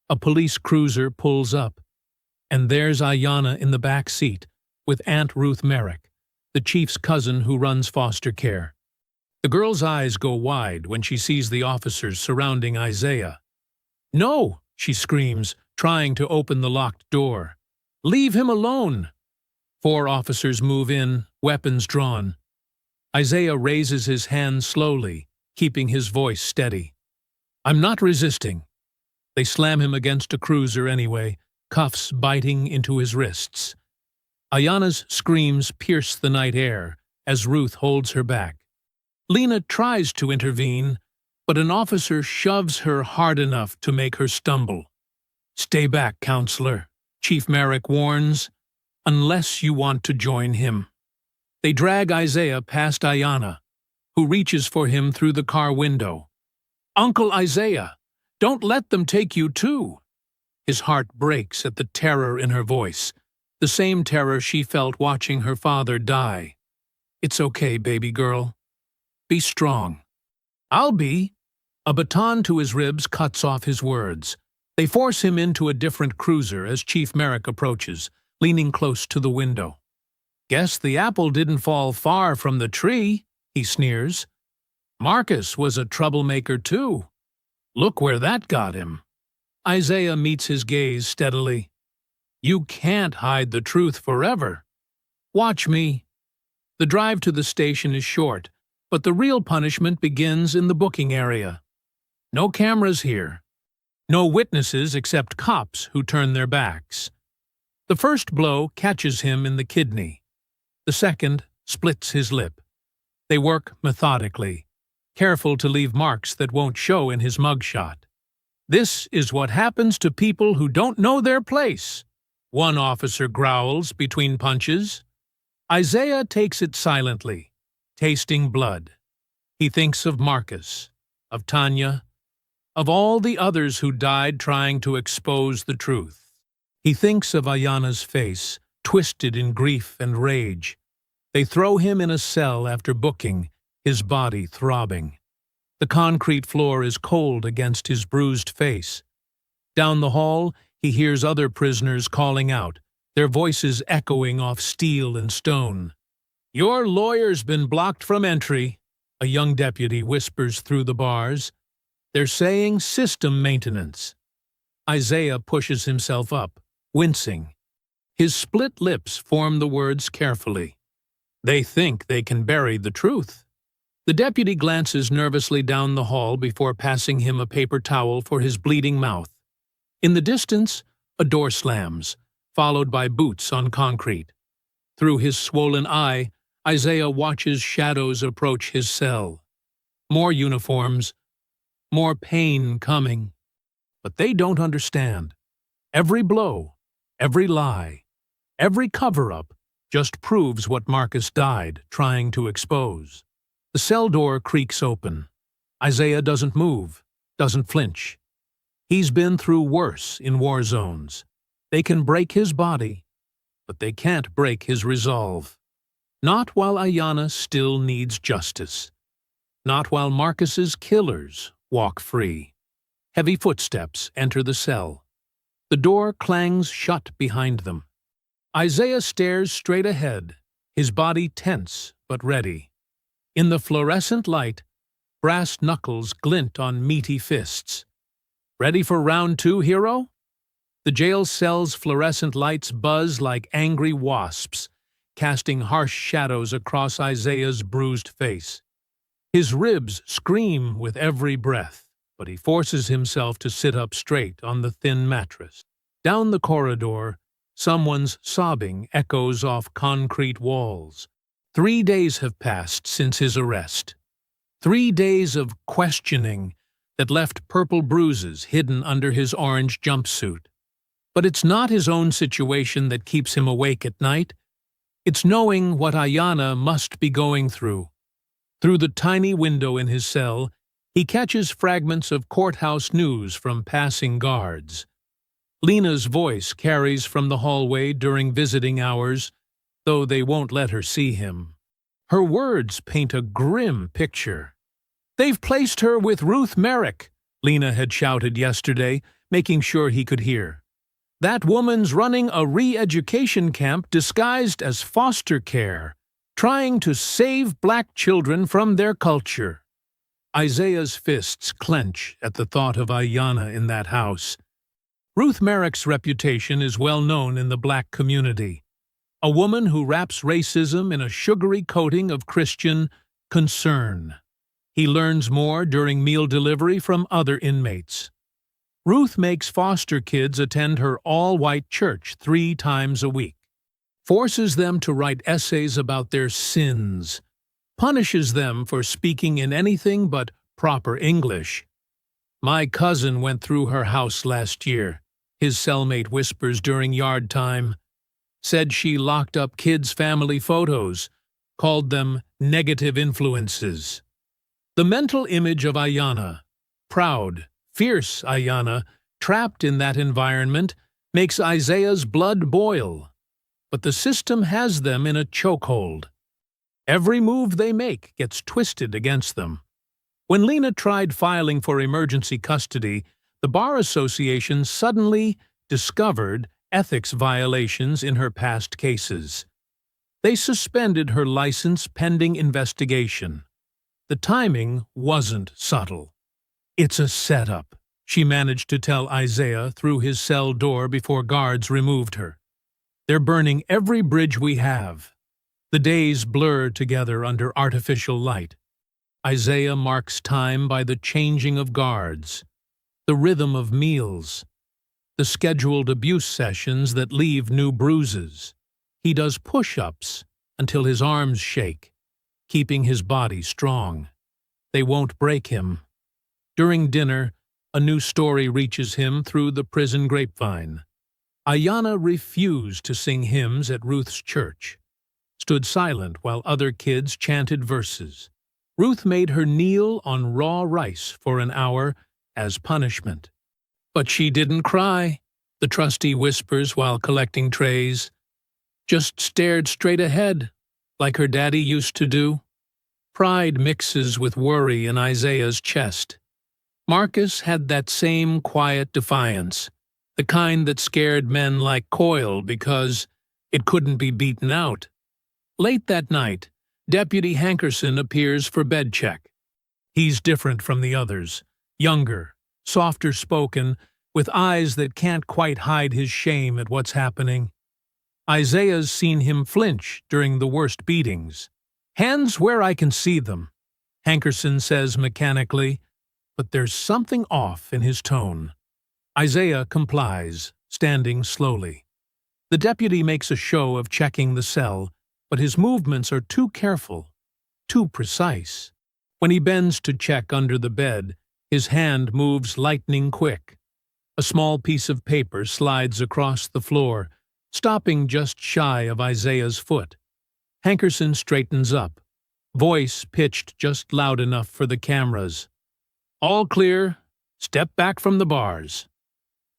[SPEAKER 1] A police cruiser pulls up, and there's Ayanna in the back seat with Aunt Ruth Merrick, the chief's cousin who runs foster care. The girl's eyes go wide when she sees the officers surrounding Isaiah. "No!" she screams, trying to open the locked door. "Leave him alone!" 4 officers move in, weapons drawn. Isaiah raises his hand slowly, keeping his voice steady. "I'm not resisting." They slam him against a cruiser anyway, cuffs biting into his wrists. Ayanna's screams pierce the night air as Ruth holds her back. Lena tries to intervene, but an officer shoves her hard enough to make her stumble. "Stay back, counselor," Chief Merrick warns, "unless you want to join him." They drag Isaiah past Ayanna, who reaches for him through the car window. "Uncle Isaiah, don't let them take you too." His heart breaks at the terror in her voice, the same terror she felt watching her father die. "It's okay, baby girl. Be strong." "I'll be." A baton to his ribs cuts off his words. They force him into a different cruiser as Chief Merrick approaches, leaning close to the window. "Guess the apple didn't fall far from the tree," he sneers. "Marcus was a troublemaker too. Look where that got him." Isaiah meets his gaze steadily. "You can't hide the truth forever. Watch me." The drive to the station is short, but the real punishment begins in the booking area. No cameras here. No witnesses except cops who turn their backs. The first blow catches him in the kidney. The second splits his lip. They work methodically, careful to leave marks that won't show in his mugshot. "This is what happens to people who don't know their place," one officer growls between punches. Isaiah takes it silently, tasting blood. He thinks of Marcus, of Tanya, of all the others who died trying to expose the truth. He thinks of Ayanna's face, twisted in grief and rage. They throw him in a cell after booking, his body throbbing. The concrete floor is cold against his bruised face. Down the hall, he hears other prisoners calling out, their voices echoing off steel and stone. "Your lawyer's been blocked from entry," a young deputy whispers through the bars. "They're saying system maintenance." Isaiah pushes himself up, wincing. His split lips form the words carefully. "They think they can bury the truth." The deputy glances nervously down the hall before passing him a paper towel for his bleeding mouth. In the distance, a door slams, followed by boots on concrete. Through his swollen eye, Isaiah watches shadows approach his cell. More uniforms, more pain coming. But they don't understand. Every blow, every lie, every cover-up just proves what Marcus died trying to expose. The cell door creaks open. Isaiah doesn't move, doesn't flinch. He's been through worse in war zones. They can break his body, but they can't break his resolve. Not while Ayanna still needs justice. Not while Marcus's killers walk free. Heavy footsteps enter the cell. The door clangs shut behind them. Isaiah stares straight ahead, his body tense but ready. In the fluorescent light, brass knuckles glint on meaty fists. Ready for round 2, hero? The jail cell's fluorescent lights buzz like angry wasps, casting harsh shadows across Isaiah's bruised face. His ribs scream with every breath, but he forces himself to sit up straight on the thin mattress. Down the corridor, someone's sobbing echoes off concrete walls. 3 days have passed since his arrest. 3 days of questioning that left purple bruises hidden under his orange jumpsuit. But it's not his own situation that keeps him awake at night. It's knowing what Ayanna must be going through. Through the tiny window in his cell, he catches fragments of courthouse news from passing guards. Lena's voice carries from the hallway during visiting hours, though they won't let her see him. Her words paint a grim picture. "They've placed her with Ruth Merrick," Lena had shouted yesterday, making sure he could hear. "That woman's running a re-education camp disguised as foster care, trying to save black children from their culture." Isaiah's fists clench at the thought of Ayanna in that house. Ruth Merrick's reputation is well known in the black community. A woman who wraps racism in a sugary coating of Christian concern. He learns more during meal delivery from other inmates. Ruth makes foster kids attend her all-white church 3 times a week, forces them to write essays about their sins, punishes them for speaking in anything but proper English. "My cousin went through her house last year," his cellmate whispers during yard time. "Said she locked up kids' family photos, called them negative influences." The mental image of Ayanna, proud, fierce Ayanna, trapped in that environment, makes Isaiah's blood boil. But the system has them in a chokehold. Every move they make gets twisted against them. When Lena tried filing for emergency custody, the Bar Association suddenly discovered ethics violations in her past cases. They suspended her license pending investigation. The timing wasn't subtle. "It's a setup," she managed to tell Isaiah through his cell door before guards removed her. "They're burning every bridge we have." The days blur together under artificial light. Isaiah marks time by the changing of guards, the rhythm of meals, the scheduled abuse sessions that leave new bruises. He does push-ups until his arms shake, keeping his body strong. They won't break him. During dinner, a new story reaches him through the prison grapevine. Ayanna refused to sing hymns at Ruth's church, stood silent while other kids chanted verses. Ruth made her kneel on raw rice for an hour as punishment. "But she didn't cry," the trustee whispers while collecting trays. "Just stared straight ahead, like her daddy used to do." Pride mixes with worry in Isaiah's chest. Marcus had that same quiet defiance, the kind that scared men like Coyle because it couldn't be beaten out. Late that night, Deputy Hankerson appears for bed check. He's different from the others, younger, softer-spoken, with eyes that can't quite hide his shame at what's happening. Isaiah's seen him flinch during the worst beatings. "Hands where I can see them," Hankerson says mechanically, but there's something off in his tone. Isaiah complies, standing slowly. The deputy makes a show of checking the cell, but his movements are too careful, too precise. When he bends to check under the bed, his hand moves lightning quick. A small piece of paper slides across the floor, stopping just shy of Isaiah's foot. Hankerson straightens up, voice pitched just loud enough for the cameras. "All clear. Step back from the bars."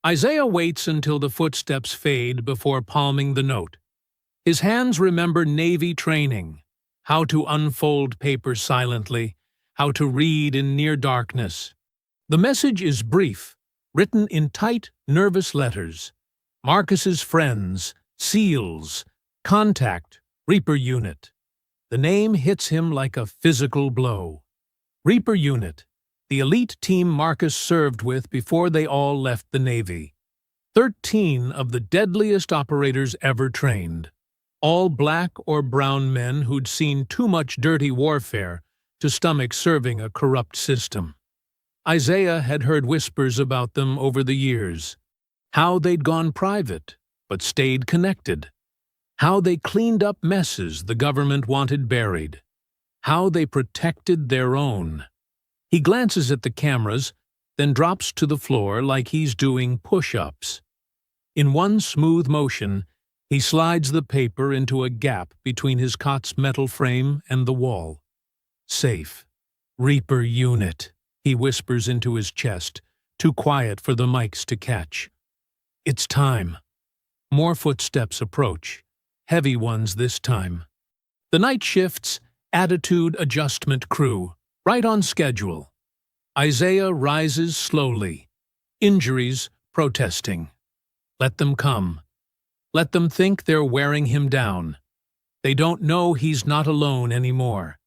[SPEAKER 1] Isaiah waits until the footsteps fade before palming the note. His hands remember Navy training, how to unfold paper silently, how to read in near darkness. The message is brief, written in tight, nervous letters. Marcus's friends, SEALs, contact, Reaper Unit. The name hits him like a physical blow. Reaper Unit, the elite team Marcus served with before they all left the Navy. 13 of the deadliest operators ever trained. All black or brown men who'd seen too much dirty warfare to stomach serving a corrupt system. Isaiah had heard whispers about them over the years. How they'd gone private, but stayed connected. How they cleaned up messes the government wanted buried. How they protected their own. He glances at the cameras, then drops to the floor like he's doing push-ups. In one smooth motion, he slides the paper into a gap between his cot's metal frame and the wall. Safe. Reaper Unit, he whispers into his chest, too quiet for the mics to catch. It's time. More footsteps approach, heavy ones this time. The night shift's attitude adjustment crew, right on schedule. Isaiah rises slowly. Injuries protesting. Let them come. Let them think they're wearing him down. They don't know he's not alone anymore.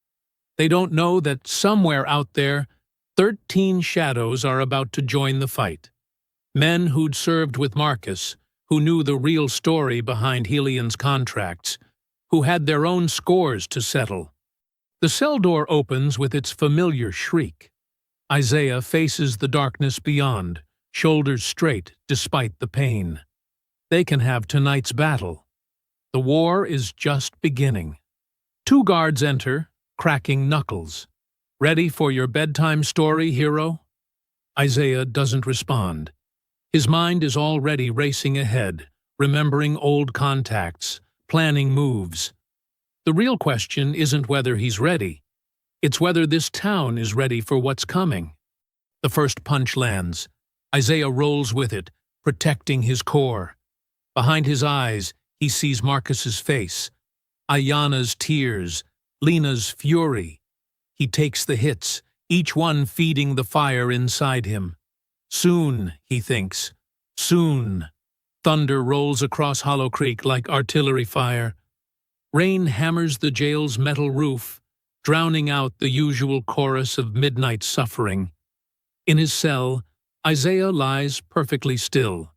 [SPEAKER 1] They don't know that somewhere out there, 13 shadows are about to join the fight. Men who'd served with Marcus, who knew the real story behind Helion's contracts, who had their own scores to settle. The cell door opens with its familiar shriek. Isaiah faces the darkness beyond, shoulders straight despite the pain. They can have tonight's battle. The war is just beginning. 2 guards enter, cracking knuckles. Ready for your bedtime story, hero? Isaiah doesn't respond. His mind is already racing ahead, remembering old contacts, planning moves. The real question isn't whether he's ready. It's whether this town is ready for what's coming. The first punch lands. Isaiah rolls with it, protecting his core. Behind his eyes, he sees Marcus's face, Ayanna's tears, Lena's fury. He takes the hits, each one feeding the fire inside him. Soon, he thinks. Soon. Thunder rolls across Hollow Creek like artillery fire. Rain hammers the jail's metal roof, drowning out the usual chorus of midnight suffering. In his cell, Isaiah lies perfectly still,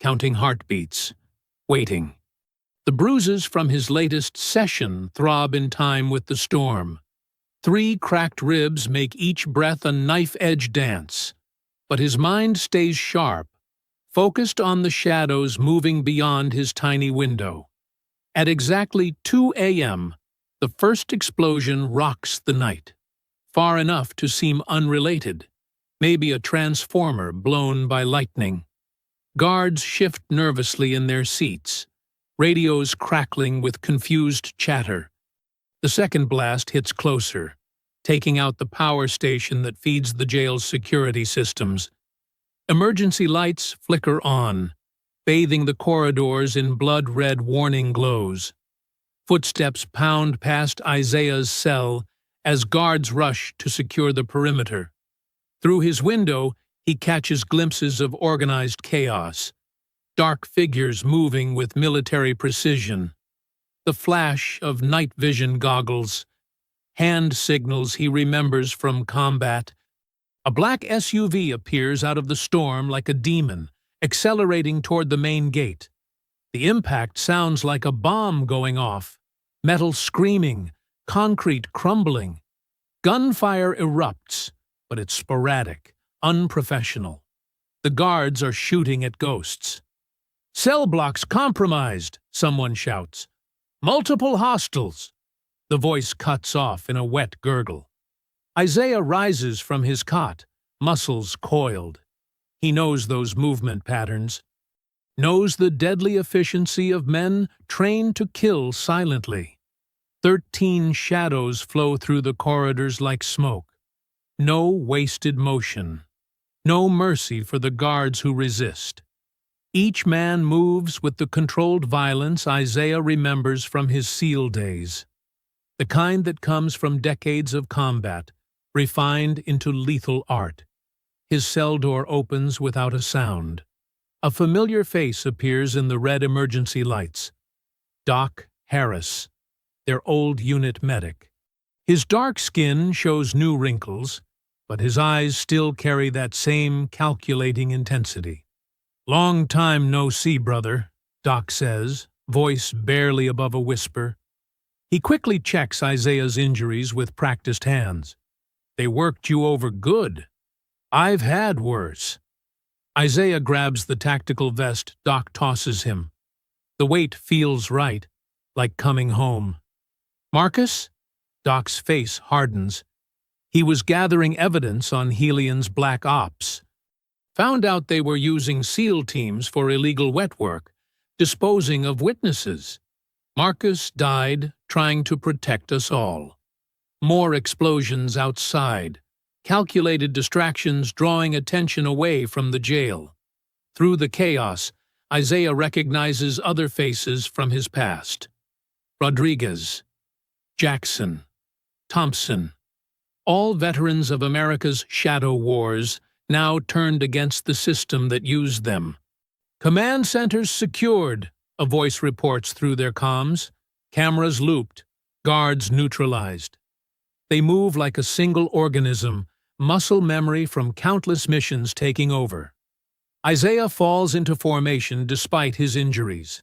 [SPEAKER 1] counting heartbeats, waiting. The bruises from his latest session throb in time with the storm. 3 cracked ribs make each breath a knife-edge dance. But his mind stays sharp, focused on the shadows moving beyond his tiny window. At exactly 2 a.m., the first explosion rocks the night, far enough to seem unrelated, maybe a transformer blown by lightning. Guards shift nervously in their seats, radios crackling with confused chatter. The second blast hits closer, taking out the power station that feeds the jail's security systems. Emergency lights flicker on, bathing the corridors in blood-red warning glows. Footsteps pound past Isaiah's cell as guards rush to secure the perimeter. Through his window, he catches glimpses of organized chaos, dark figures moving with military precision. The flash of night vision goggles, hand signals he remembers from combat. A black SUV appears out of the storm like a demon, accelerating toward the main gate. The impact sounds like a bomb going off, metal screaming, concrete crumbling. Gunfire erupts, but it's sporadic, unprofessional. The guards are shooting at ghosts. "Cell blocks compromised," someone shouts. "Multiple hostiles." The voice cuts off in a wet gurgle. Isaiah rises from his cot, muscles coiled. He knows those movement patterns, knows the deadly efficiency of men trained to kill silently. 13 shadows flow through the corridors like smoke. No wasted motion. No mercy for the guards who resist. Each man moves with the controlled violence Isaiah remembers from his SEAL days. The kind that comes from decades of combat, refined into lethal art. His cell door opens without a sound. A familiar face appears in the red emergency lights. Doc Harris, their old unit medic. His dark skin shows new wrinkles, but his eyes still carry that same calculating intensity. "Long time no see, brother," Doc says, voice barely above a whisper. He quickly checks Isaiah's injuries with practiced hands. "They worked you over good. I've had worse." Isaiah grabs the tactical vest Doc tosses him. The weight feels right, like coming home. "Marcus?" Doc's face hardens. He was gathering evidence on Helion's black ops. Found out they were using SEAL teams for illegal wet work, disposing of witnesses. Marcus died trying to protect us all. More explosions outside. Calculated distractions drawing attention away from the jail. Through the chaos, Isaiah recognizes other faces from his past. Rodriguez, Jackson, Thompson, all veterans of America's shadow wars, now turned against the system that used them. "Command centers secured," a voice reports through their comms. Cameras looped, guards neutralized. They move like a single organism, muscle memory from countless missions taking over. Isaiah falls into formation despite his injuries.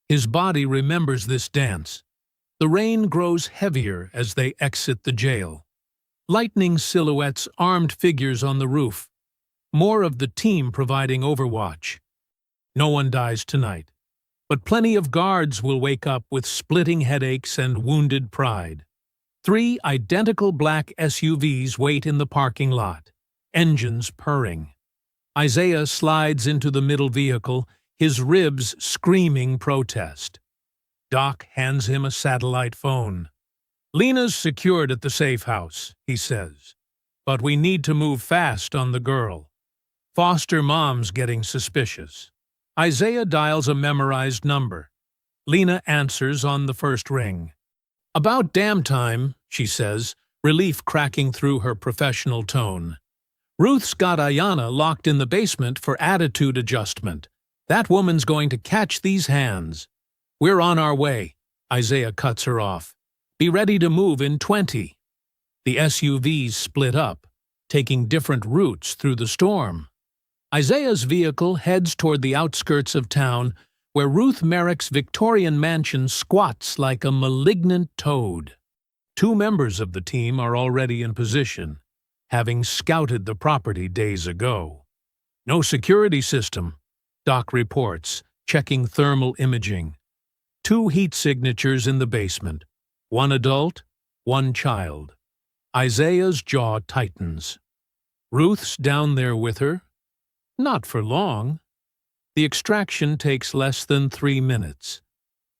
[SPEAKER 1] His body remembers this dance. The rain grows heavier as they exit the jail. Lightning silhouettes armed figures on the roof. More of the team providing overwatch. No one dies tonight, but plenty of guards will wake up with splitting headaches and wounded pride. 3 identical black SUVs wait in the parking lot, engines purring. Isaiah slides into the middle vehicle, his ribs screaming protest. Doc hands him a satellite phone. "Lena's secured at the safe house," he says, "but we need to move fast on the girl. Foster mom's getting suspicious." Isaiah dials a memorized number. Lena answers on the first ring. "About damn time," she says, relief cracking through her professional tone. "Ruth's got Ayanna locked in the basement for attitude adjustment. That woman's going to catch these hands." "We're on our way," Isaiah cuts her off. "Be ready to move in 20. The SUVs split up, taking different routes through the storm. Isaiah's vehicle heads toward the outskirts of town, where Ruth Merrick's Victorian mansion squats like a malignant toad. 2 members of the team are already in position, having scouted the property days ago. "No security system," Doc reports, checking thermal imaging. 2 heat signatures in the basement, 1 adult, 1 child. Isaiah's jaw tightens. Ruth's down there with her? Not for long. The extraction takes less than 3 minutes.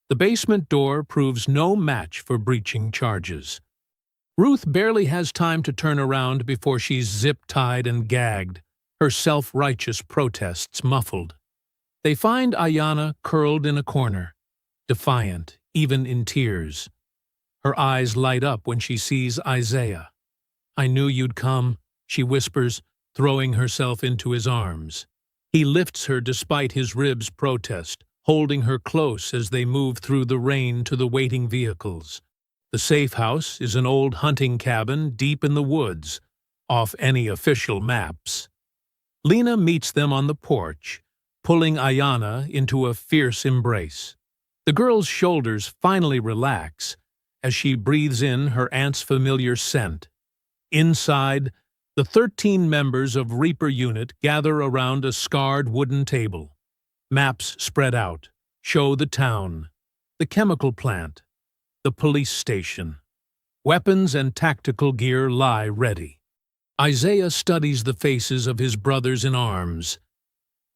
[SPEAKER 1] The basement door proves no match for breaching charges. Ruth barely has time to turn around before she's zip-tied and gagged, her self-righteous protests muffled. They find Ayanna curled in a corner, defiant, even in tears. Her eyes light up when she sees Isaiah. "I knew you'd come," she whispers, throwing herself into his arms. He lifts her despite his ribs' protest, holding her close as they move through the rain to the waiting vehicles. The safe house is an old hunting cabin deep in the woods, off any official maps. Lena meets them on the porch, pulling Ayanna into a fierce embrace. The girl's shoulders finally relax as she breathes in her aunt's familiar scent. Inside, the 13 members of Reaper Unit gather around a scarred wooden table. Maps spread out, show the town, the chemical plant, the police station. Weapons and tactical gear lie ready. Isaiah studies the faces of his brothers in arms.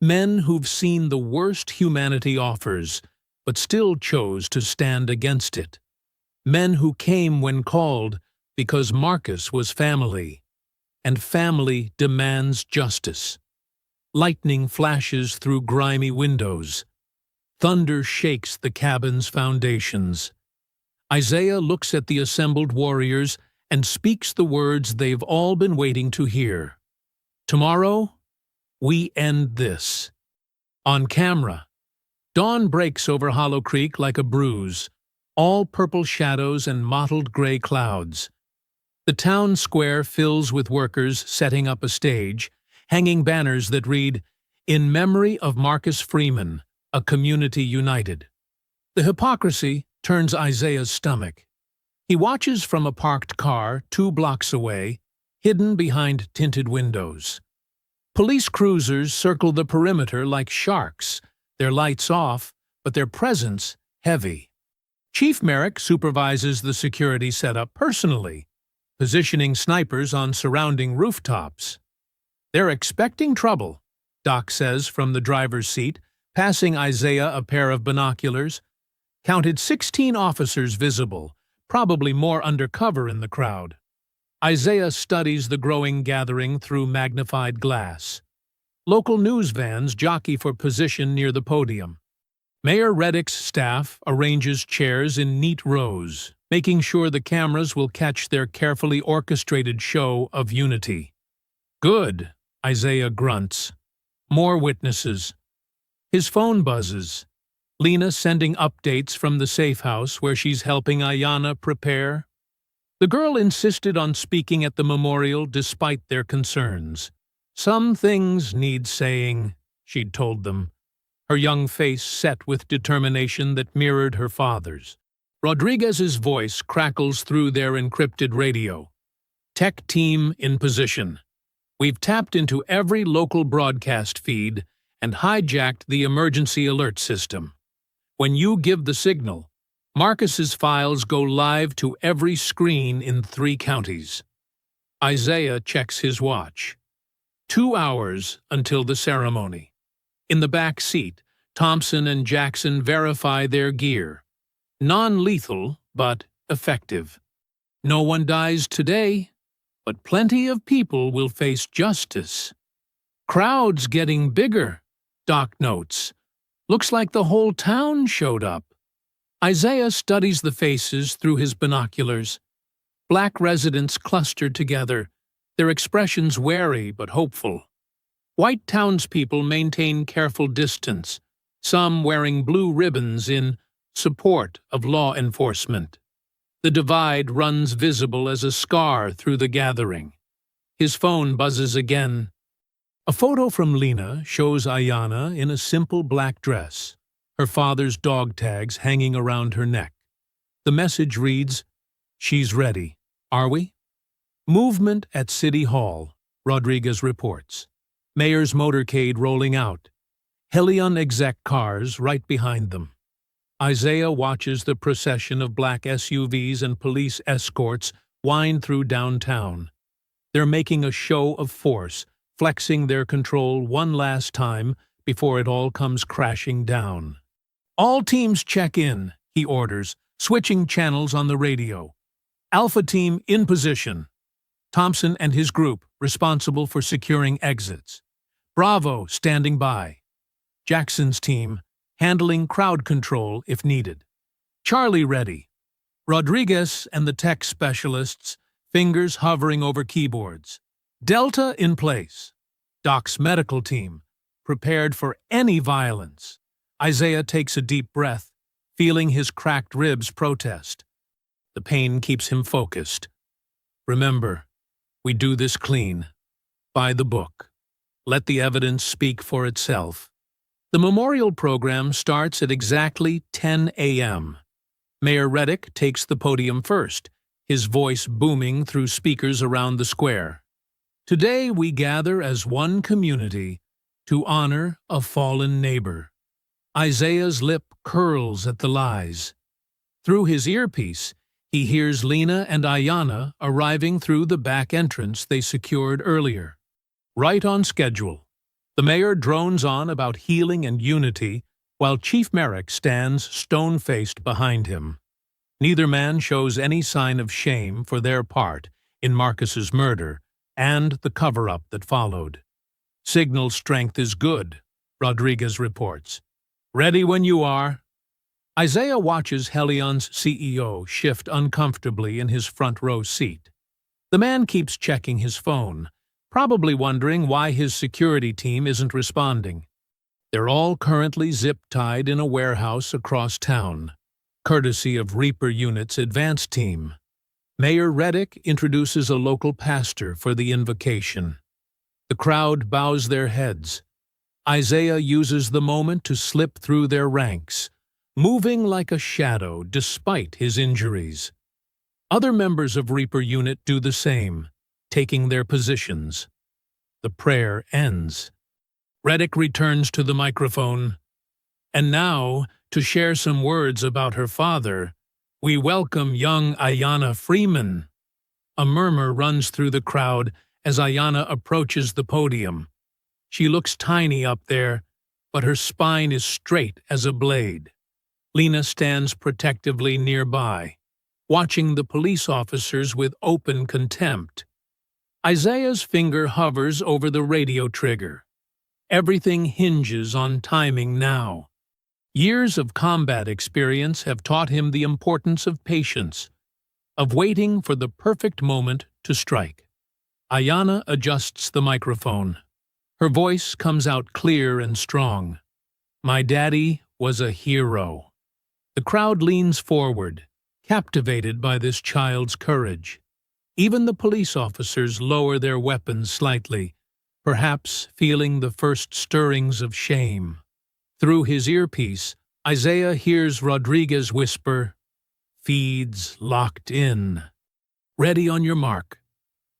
[SPEAKER 1] Men who've seen the worst humanity offers, but still chose to stand against it. Men who came when called because Marcus was family, and family demands justice. Lightning flashes through grimy windows. Thunder shakes the cabin's foundations. Isaiah looks at the assembled warriors and speaks the words they've all been waiting to hear. Tomorrow, we end this. On camera, dawn breaks over Hollow Creek like a bruise, all purple shadows and mottled gray clouds. The town square fills with workers setting up a stage, hanging banners that read, "In memory of Marcus Freeman, a community united." The hypocrisy turns Isaiah's stomach. He watches from a parked car 2 blocks away, hidden behind tinted windows. Police cruisers circle the perimeter like sharks, their lights off, but their presence heavy. Chief Merrick supervises the security setup personally, positioning snipers on surrounding rooftops. "They're expecting trouble," Doc says from the driver's seat, passing Isaiah a pair of binoculars. Counted 16 officers visible, probably more undercover in the crowd. Isaiah studies the growing gathering through magnified glass. Local news vans jockey for position near the podium. Mayor Reddick's staff arranges chairs in neat rows, making sure the cameras will catch their carefully orchestrated show of unity. "Good," Isaiah grunts. More witnesses. His phone buzzes. Lena sending updates from the safe house where she's helping Ayanna prepare. The girl insisted on speaking at the memorial despite their concerns. "Some things need saying," she'd told them, her young face set with determination that mirrored her father's. Rodriguez's voice crackles through their encrypted radio. "Tech team in position. We've tapped into every local broadcast feed and hijacked the emergency alert system. When you give the signal, Marcus's files go live to every screen in 3 counties. Isaiah checks his watch. 2 hours until the ceremony. In the back seat, Thompson and Jackson verify their gear. Non-lethal, but effective. No one dies today, but plenty of people will face justice. Crowds getting bigger, Doc notes. Looks like the whole town showed up. Isaiah studies the faces through his binoculars. Black residents clustered together, their expressions wary but hopeful. White townspeople maintain careful distance, some wearing blue ribbons in support of law enforcement. The divide runs visible as a scar through the gathering. His phone buzzes again. A photo from Lena shows Ayanna in a simple black dress, her father's dog tags hanging around her neck. The message reads, "She's ready. Are we?" Movement at City Hall, Rodriguez reports. Mayor's motorcade rolling out. Helion exec cars right behind them. Isaiah watches the procession of black SUVs and police escorts wind through downtown. They're making a show of force, flexing their control one last time before it all comes crashing down. "All teams check in," he orders, switching channels on the radio. "Alpha team in position. Thompson and his group responsible for securing exits. Bravo standing by. Jackson's team handling crowd control if needed. Charlie ready. Rodriguez and the tech specialists, fingers hovering over keyboards. Delta in place. Doc's medical team, prepared for any violence." Isaiah takes a deep breath, feeling his cracked ribs protest. The pain keeps him focused. "Remember, we do this clean. By the book. Let the evidence speak for itself." The memorial program starts at exactly 10 a.m. Mayor Reddick takes the podium first, his voice booming through speakers around the square. "Today we gather as one community to honor a fallen neighbor." Isaiah's lip curls at the lies. Through his earpiece, he hears Lena and Ayanna arriving through the back entrance they secured earlier. Right on schedule. The mayor drones on about healing and unity, while Chief Merrick stands stone-faced behind him. Neither man shows any sign of shame for their part in Marcus's murder and the cover-up that followed. Signal strength is good, Rodriguez reports. Ready when you are. Isaiah watches Helion's CEO shift uncomfortably in his front row seat. The man keeps checking his phone, probably wondering why his security team isn't responding. They're all currently zip-tied in a warehouse across town, courtesy of Reaper Unit's advance team. Mayor Reddick introduces a local pastor for the invocation. The crowd bows their heads. Isaiah uses the moment to slip through their ranks, moving like a shadow despite his injuries. Other members of Reaper Unit do the same, taking their positions. The prayer ends. Reddick returns to the microphone. And now, to share some words about her father, we welcome young Ayanna Freeman. A murmur runs through the crowd as Ayanna approaches the podium. She looks tiny up there, but her spine is straight as a blade. Lena stands protectively nearby, watching the police officers with open contempt. Isaiah's finger hovers over the radio trigger. Everything hinges on timing now. Years of combat experience have taught him the importance of patience, of waiting for the perfect moment to strike. Ayanna adjusts the microphone. Her voice comes out clear and strong. My daddy was a hero. The crowd leans forward, captivated by this child's courage. Even the police officers lower their weapons slightly, perhaps feeling the first stirrings of shame. Through his earpiece, Isaiah hears Rodriguez whisper, "Feeds locked in." Ready on your mark.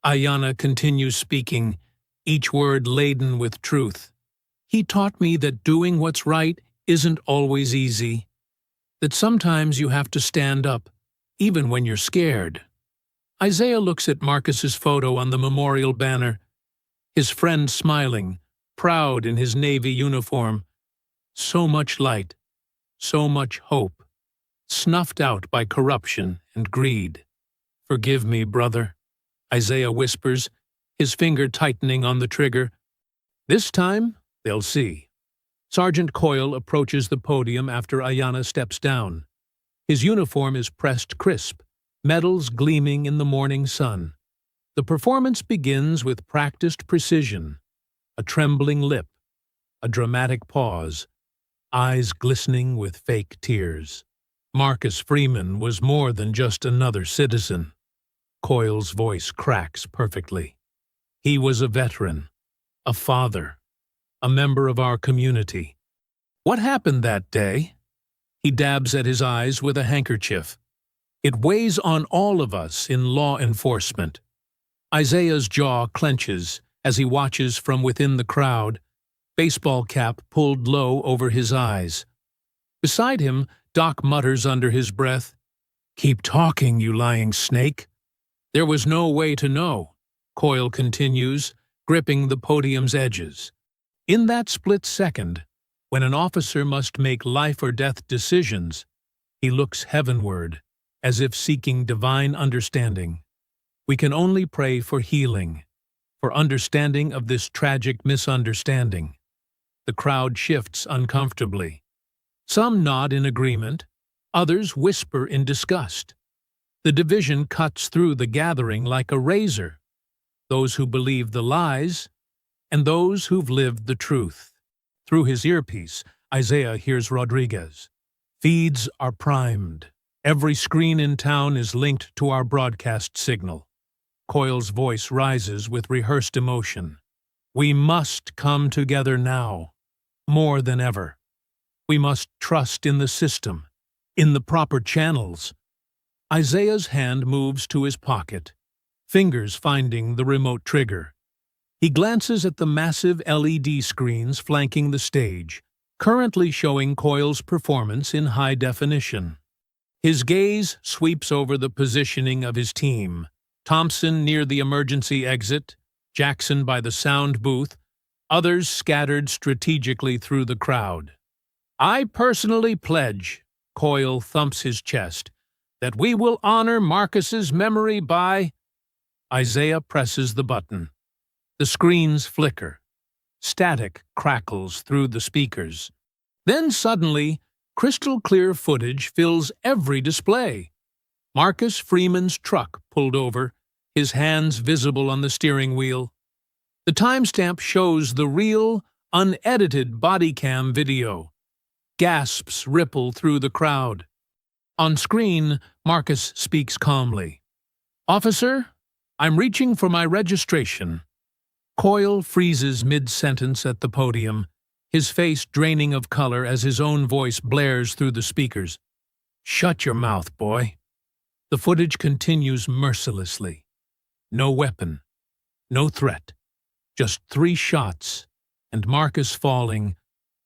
[SPEAKER 1] Ayanna continues speaking, each word laden with truth. He taught me that doing what's right isn't always easy, that sometimes you have to stand up, even when you're scared. Isaiah looks at Marcus's photo on the memorial banner, his friend smiling, proud in his Navy uniform. So much light, so much hope, snuffed out by corruption and greed. Forgive me, brother, Isaiah whispers, his finger tightening on the trigger. This time, they'll see. Sergeant Coyle approaches the podium after Ayanna steps down. His uniform is pressed crisp, medals gleaming in the morning sun. The performance begins with practiced precision, a trembling lip, a dramatic pause, eyes glistening with fake tears. Marcus Freeman was more than just another citizen. Coyle's voice cracks perfectly. He was a veteran, a father, a member of our community. What happened that day? He dabs at his eyes with a handkerchief. It weighs on all of us in law enforcement. Isaiah's jaw clenches as he watches from within the crowd, baseball cap pulled low over his eyes. Beside him, Doc mutters under his breath, "Keep talking, you lying snake." There was no way to know, Coyle continues, gripping the podium's edges. In that split second, when an officer must make life-or-death decisions, he looks heavenward, as if seeking divine understanding. We can only pray for healing, for understanding of this tragic misunderstanding. The crowd shifts uncomfortably. Some nod in agreement, others whisper in disgust. The division cuts through the gathering like a razor. Those who believe the lies, and those who've lived the truth. Through his earpiece, Isaiah hears Rodriguez. Feeds are primed. Every screen in town is linked to our broadcast signal. Coyle's voice rises with rehearsed emotion. We must come together now, more than ever. We must trust in the system, in the proper channels. Isaiah's hand moves to his pocket, fingers finding the remote trigger. He glances at the massive LED screens flanking the stage, currently showing Coyle's performance in high definition. His gaze sweeps over the positioning of his team. Thompson near the emergency exit, Jackson by the sound booth, others scattered strategically through the crowd. I personally pledge, Coyle thumps his chest, that we will honor Marcus's memory by... Isaiah presses the button. The screens flicker. Static crackles through the speakers. Then suddenly, crystal-clear footage fills every display. Marcus Freeman's truck pulled over, his hands visible on the steering wheel. The timestamp shows the real, unedited body cam video. Gasps ripple through the crowd. On screen, Marcus speaks calmly. "Officer, I'm reaching for my registration." Coyle freezes mid-sentence at the podium, his face draining of color as his own voice blares through the speakers. "Shut your mouth, boy." The footage continues mercilessly. No weapon, no threat, just 3 shots, and Marcus falling,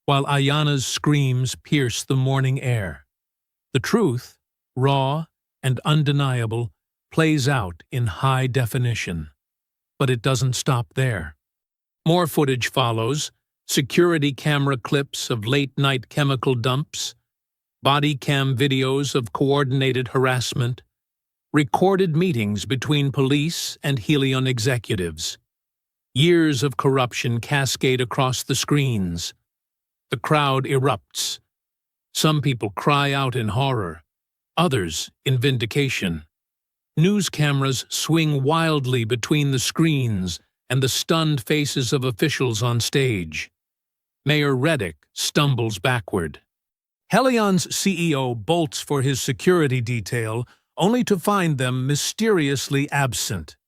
[SPEAKER 1] while Ayanna's screams pierce the morning air. The truth, raw and undeniable, plays out in high definition. But it doesn't stop there. More footage follows: security camera clips of late-night chemical dumps, body cam videos of coordinated harassment, recorded meetings between police and Helion executives. Years of corruption cascade across the screens. The crowd erupts. Some people cry out in horror, others in vindication. News cameras swing wildly between the screens and the stunned faces of officials on stage. Mayor Reddick stumbles backward. Helion's CEO bolts for his security detail, only to find them mysteriously absent.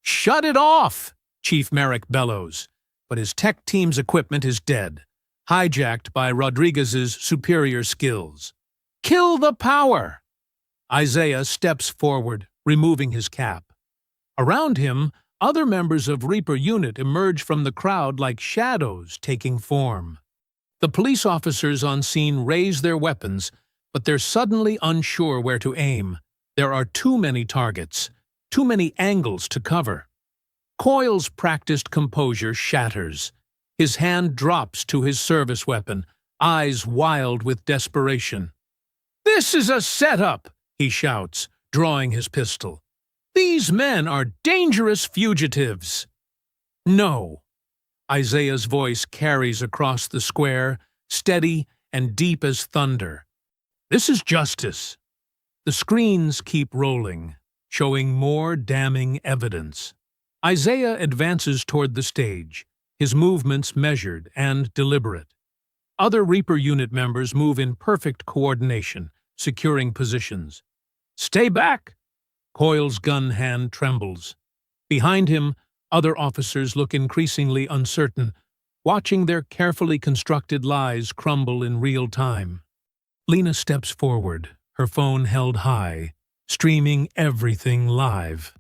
[SPEAKER 1] "Shut it off!" Chief Merrick bellows, but his tech team's equipment is dead, hijacked by Rodriguez's superior skills. "Kill the power!" Isaiah steps forward, removing his cap. Around him, other members of Reaper Unit emerge from the crowd like shadows taking form. The police officers on scene raise their weapons, but they're suddenly unsure where to aim. There are too many targets, too many angles to cover. Coyle's practiced composure shatters. His hand drops to his service weapon, eyes wild with desperation. "This is a setup!" he shouts, drawing his pistol. "These men are dangerous fugitives." "No." Isaiah's voice carries across the square, steady and deep as thunder. "This is justice." The screens keep rolling, showing more damning evidence. Isaiah advances toward the stage, his movements measured and deliberate. Other Reaper Unit members move in perfect coordination, securing positions. "Stay back!" Coyle's gun hand trembles. Behind him, other officers look increasingly uncertain, watching their carefully constructed lies crumble in real time. Lena steps forward, her phone held high, streaming everything live.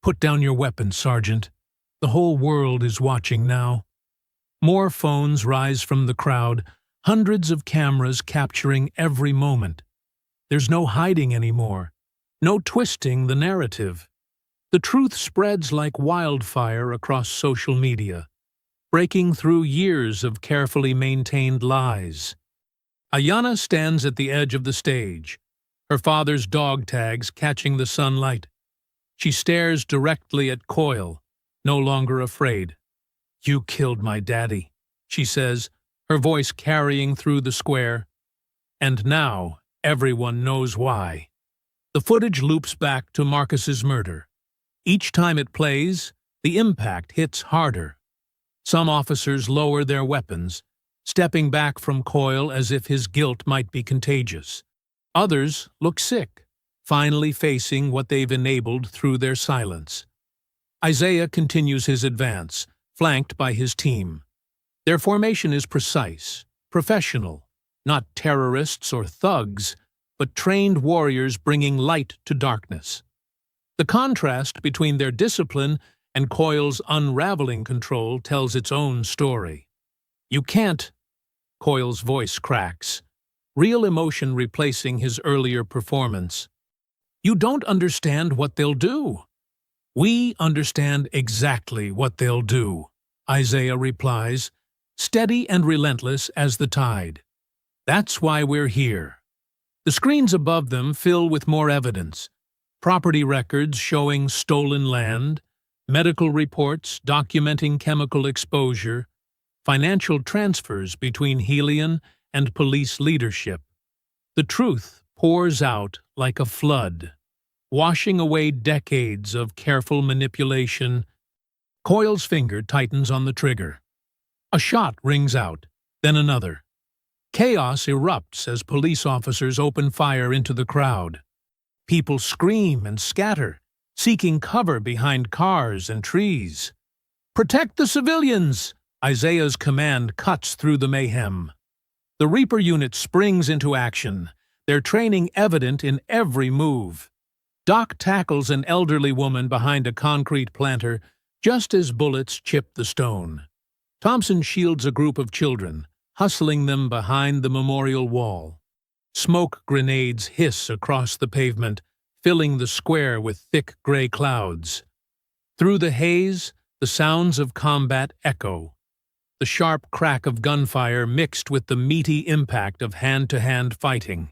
[SPEAKER 1] "Put down your weapon, Sergeant. The whole world is watching now." More phones rise from the crowd, hundreds of cameras capturing every moment. There's no hiding anymore, no twisting the narrative. The truth spreads like wildfire across social media, breaking through years of carefully maintained lies. Ayanna stands at the edge of the stage, her father's dog tags catching the sunlight. She stares directly at Coyle, no longer afraid. "You killed my daddy," she says, her voice carrying through the square. And now everyone knows why. The footage loops back to Marcus's murder. Each time it plays, the impact hits harder. Some officers lower their weapons, stepping back from Coyle as if his guilt might be contagious. Others look sick, finally facing what they've enabled through their silence. Isaiah continues his advance, flanked by his team. Their formation is precise, professional, not terrorists or thugs, but trained warriors bringing light to darkness. The contrast between their discipline and Coyle's unraveling control tells its own story. "You can't," Coyle's voice cracks, real emotion replacing his earlier performance. "You don't understand what they'll do." "We understand exactly what they'll do," Isaiah replies, steady and relentless as the tide. "That's why we're here." The screens above them fill with more evidence. Property records showing stolen land, medical reports documenting chemical exposure, financial transfers between Helion and police leadership. The truth pours out like a flood, washing away decades of careful manipulation. Coyle's finger tightens on the trigger. A shot rings out, then another. Chaos erupts as police officers open fire into the crowd. People scream and scatter, seeking cover behind cars and trees. "Protect the civilians!" Isaiah's command cuts through the mayhem. The Reaper unit springs into action, their training evident in every move. Doc tackles an elderly woman behind a concrete planter just as bullets chip the stone. Thompson shields a group of children, hustling them behind the memorial wall. Smoke grenades hiss across the pavement, filling the square with thick gray clouds. Through the haze, the sounds of combat echo. The sharp crack of gunfire mixed with the meaty impact of hand-to-hand fighting.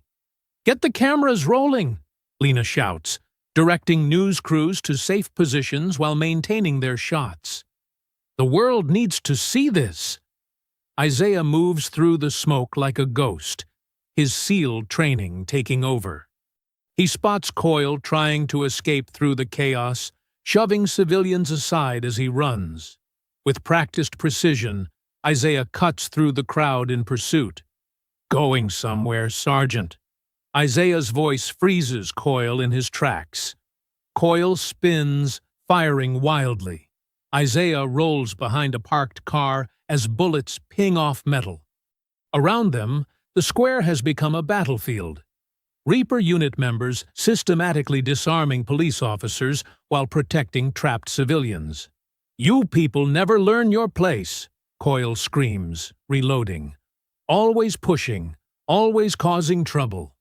[SPEAKER 1] "Get the cameras rolling!" Lena shouts, directing news crews to safe positions while maintaining their shots. "The world needs to see this." Isaiah moves through the smoke like a ghost, his SEAL training taking over. He spots Coyle trying to escape through the chaos, shoving civilians aside as he runs. With practiced precision, Isaiah cuts through the crowd in pursuit. "Going somewhere, Sergeant." Isaiah's voice freezes Coyle in his tracks. Coyle spins, firing wildly. Isaiah rolls behind a parked car as bullets ping off metal. Around them, the square has become a battlefield. Reaper unit members systematically disarming police officers while protecting trapped civilians. "You people never learn your place," Coyle screams, reloading. "Always pushing, always causing trouble."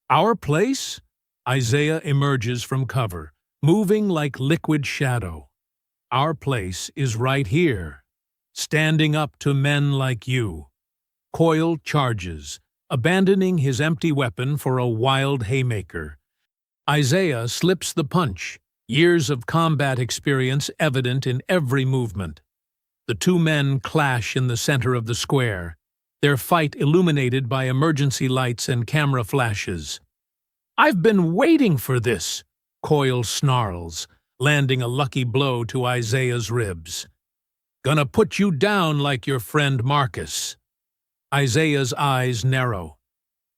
[SPEAKER 1] "Our place?" Isaiah emerges from cover, moving like liquid shadow. "Our place is right here, standing up to men like you." Coyle charges, abandoning his empty weapon for a wild haymaker. Isaiah slips the punch, years of combat experience evident in every movement. The two men clash in the center of the square, their fight illuminated by emergency lights and camera flashes. "I've been waiting for this," Coyle snarls, landing a lucky blow to Isaiah's ribs. "Gonna put you down like your friend Marcus." Isaiah's eyes narrow.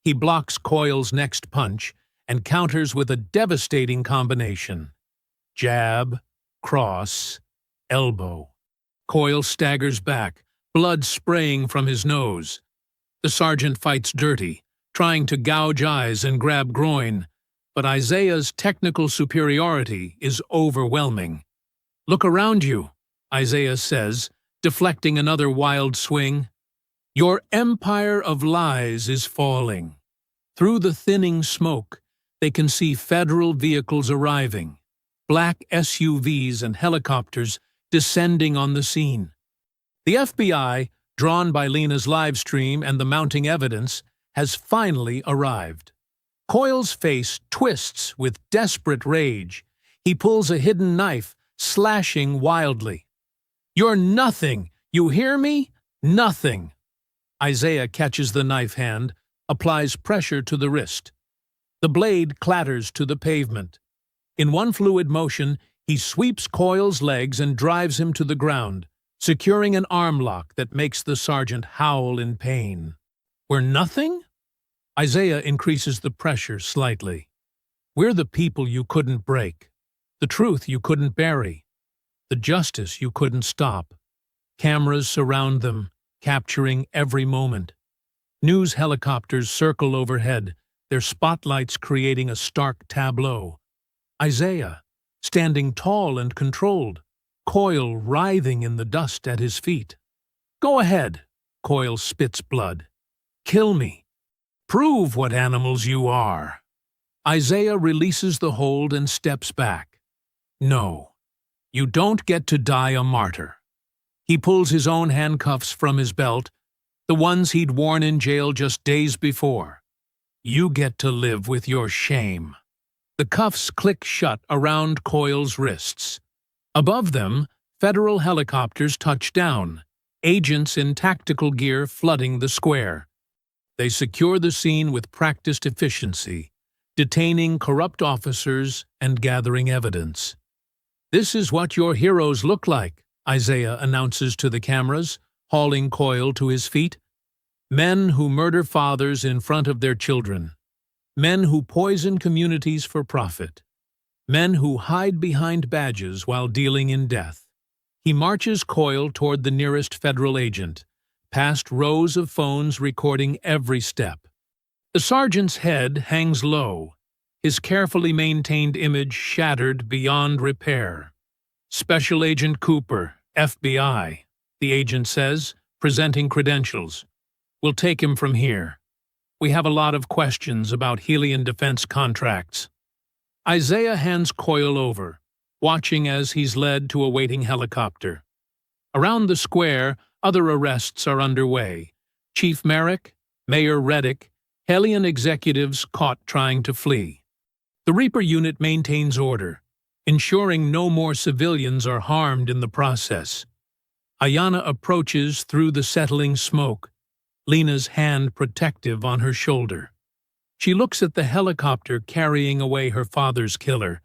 [SPEAKER 1] He blocks Coyle's next punch and counters with a devastating combination. Jab, cross, elbow. Coyle staggers back, blood spraying from his nose. The sergeant fights dirty, trying to gouge eyes and grab groin, but Isaiah's technical superiority is overwhelming. "Look around you," Isaiah says, deflecting another wild swing. "Your empire of lies is falling." Through the thinning smoke, they can see federal vehicles arriving, black SUVs and helicopters descending on the scene. The FBI, drawn by Lena's livestream and the mounting evidence, has finally arrived. Coyle's face twists with desperate rage. He pulls a hidden knife, slashing wildly. "You're nothing! You hear me? Nothing!" Isaiah catches the knife hand, applies pressure to the wrist. The blade clatters to the pavement. In one fluid motion, he sweeps Coyle's legs and drives him to the ground, securing an arm lock that makes the sergeant howl in pain. "We're nothing?" Isaiah increases the pressure slightly. "We're the people you couldn't break, the truth you couldn't bury, the justice you couldn't stop." Cameras surround them, capturing every moment. News helicopters circle overhead, their spotlights creating a stark tableau. Isaiah, standing tall and controlled, Coyle writhing in the dust at his feet. "Go ahead," Coyle spits blood. "Kill me. Prove what animals you are." Isaiah releases the hold and steps back. "No, you don't get to die a martyr." He pulls his own handcuffs from his belt, the ones he'd worn in jail just days before. "You get to live with your shame." The cuffs click shut around Coyle's wrists. Above them, federal helicopters touch down, agents in tactical gear flooding the square. They secure the scene with practiced efficiency, detaining corrupt officers and gathering evidence. "This is what your heroes look like," Isaiah announces to the cameras, hauling Coyle to his feet. "Men who murder fathers in front of their children. Men who poison communities for profit. Men who hide behind badges while dealing in death." He marches Coyle toward the nearest federal agent, past rows of phones recording every step. The sergeant's head hangs low, his carefully maintained image shattered beyond repair. "Special Agent Cooper, FBI," the agent says, presenting credentials. "We'll take him from here. We have a lot of questions about Helion defense contracts." Isaiah hands Coyle over, watching as he's led to a waiting helicopter. Around the square, other arrests are underway. Chief Merrick, Mayor Reddick, Helion executives caught trying to flee. The Reaper unit maintains order, ensuring no more civilians are harmed in the process. Ayanna approaches through the settling smoke, Lena's hand protective on her shoulder. She looks at the helicopter carrying away her father's killer,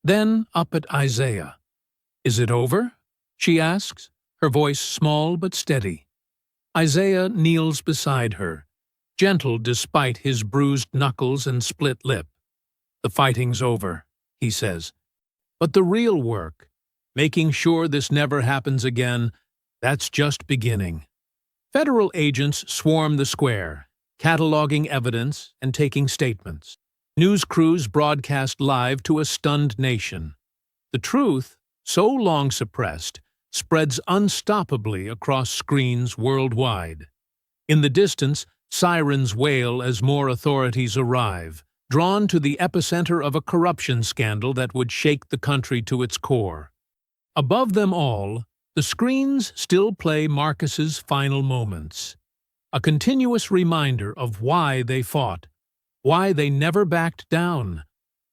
[SPEAKER 1] then up at Isaiah. "Is it over?" she asks, her voice small but steady. Isaiah kneels beside her, gentle despite his bruised knuckles and split lip. "The fighting's over," he says. "But the real work, making sure this never happens again, that's just beginning." Federal agents swarm the square, cataloging evidence and taking statements. News crews broadcast live to a stunned nation. The truth, so long suppressed, spreads unstoppably across screens worldwide. In the distance, sirens wail as more authorities arrive, drawn to the epicenter of a corruption scandal that would shake the country to its core. Above them all, the screens still play Marcus's final moments, a continuous reminder of why they fought, why they never backed down,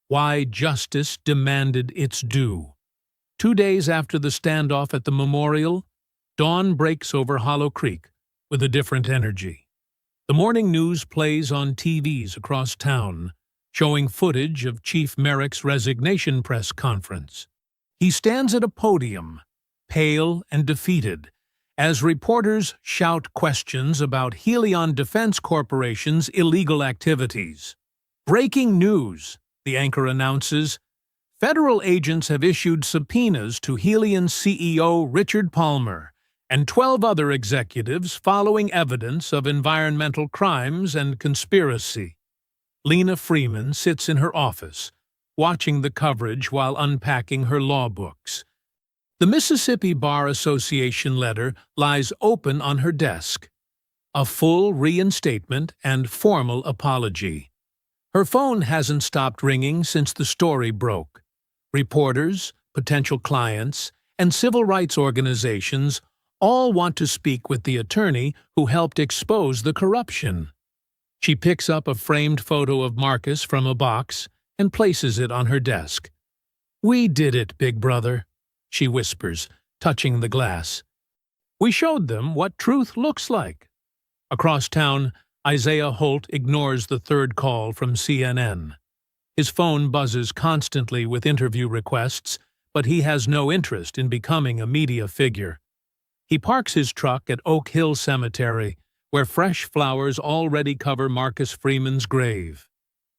[SPEAKER 1] why justice demanded its due. 2 days after the standoff at the memorial, dawn breaks over Hollow Creek with a different energy. The morning news plays on TVs across town, showing footage of Chief Merrick's resignation press conference. He stands at a podium, pale and defeated, as reporters shout questions about Helion Defense Corporation's illegal activities. "Breaking news," the anchor announces. "Federal agents have issued subpoenas to Helion CEO Richard Palmer and 12 other executives following evidence of environmental crimes and conspiracy." Lena Freeman sits in her office, watching the coverage while unpacking her law books. The Mississippi Bar Association letter lies open on her desk, a full reinstatement and formal apology. Her phone hasn't stopped ringing since the story broke. Reporters, potential clients, and civil rights organizations all want to speak with the attorney who helped expose the corruption. She picks up a framed photo of Marcus from a box and places it on her desk. "We did it, Big Brother," she whispers, touching the glass. "We showed them what truth looks like." Across town, Isaiah Holt ignores the third call from CNN. His phone buzzes constantly with interview requests, but he has no interest in becoming a media figure. He parks his truck at Oak Hill Cemetery, where fresh flowers already cover Marcus Freeman's grave.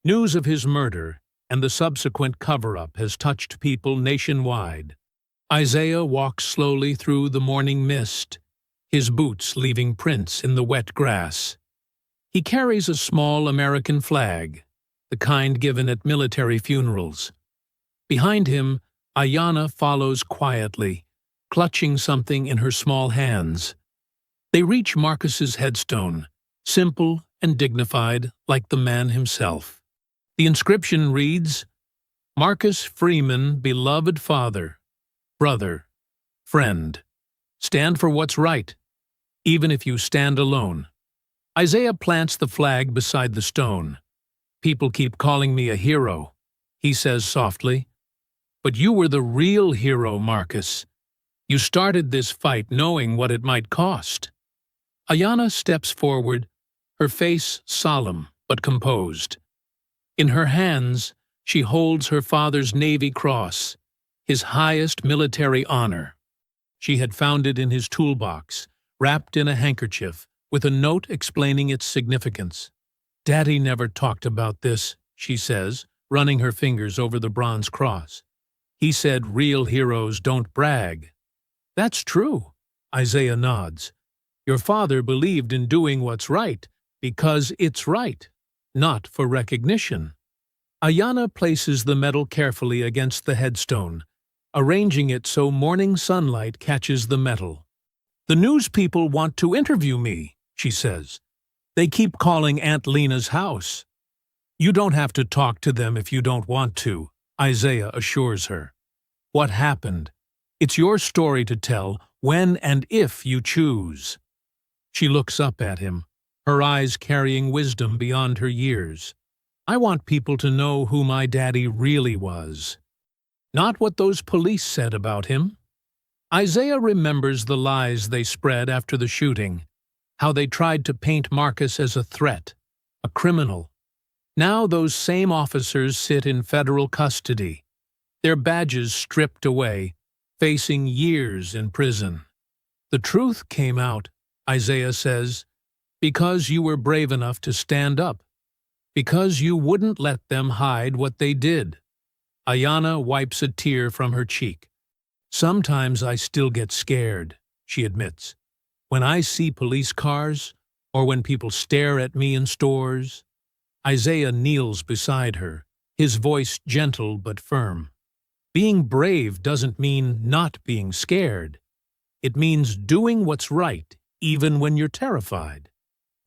[SPEAKER 1] News of his murder and the subsequent cover-up has touched people nationwide. Isaiah walks slowly through the morning mist, his boots leaving prints in the wet grass. He carries a small American flag, the kind given at military funerals. Behind him, Ayanna follows quietly, clutching something in her small hands. They reach Marcus's headstone, simple and dignified like the man himself. The inscription reads, "Marcus Freeman, beloved father, brother, friend. Stand for what's right, even if you stand alone." Isaiah plants the flag beside the stone. "People keep calling me a hero," he says softly. "But you were the real hero, Marcus. You started this fight knowing what it might cost. Ayanna steps forward, her face solemn but composed. In her hands, she holds her father's Navy Cross, his highest military honor. She had found it in his toolbox, wrapped in a handkerchief, with a note explaining its significance. "Daddy never talked about this," she says, running her fingers over the bronze cross. "He said real heroes don't brag." "That's true," Isaiah nods. "Your father believed in doing what's right because it's right, not for recognition." Ayanna places the medal carefully against the headstone, arranging it so morning sunlight catches the metal. "The news people want to interview me," she says. "They keep calling Aunt Lena's house." "You don't have to talk to them if you don't want to," Isaiah assures her. "What happened? It's your story to tell when and if you choose." She looks up at him, her eyes carrying wisdom beyond her years. "I want people to know who my daddy really was. Not what those police said about him." Isaiah remembers the lies they spread after the shooting, how they tried to paint Marcus as a threat, a criminal. Now those same officers sit in federal custody, their badges stripped away, facing years in prison. "The truth came out," Isaiah says, "because you were brave enough to stand up, because you wouldn't let them hide what they did." Ayanna wipes a tear from her cheek. "Sometimes I still get scared," she admits, "when I see police cars or when people stare at me in stores." Isaiah kneels beside her, his voice gentle but firm. Being brave doesn't mean not being scared. It means doing what's right, even when you're terrified.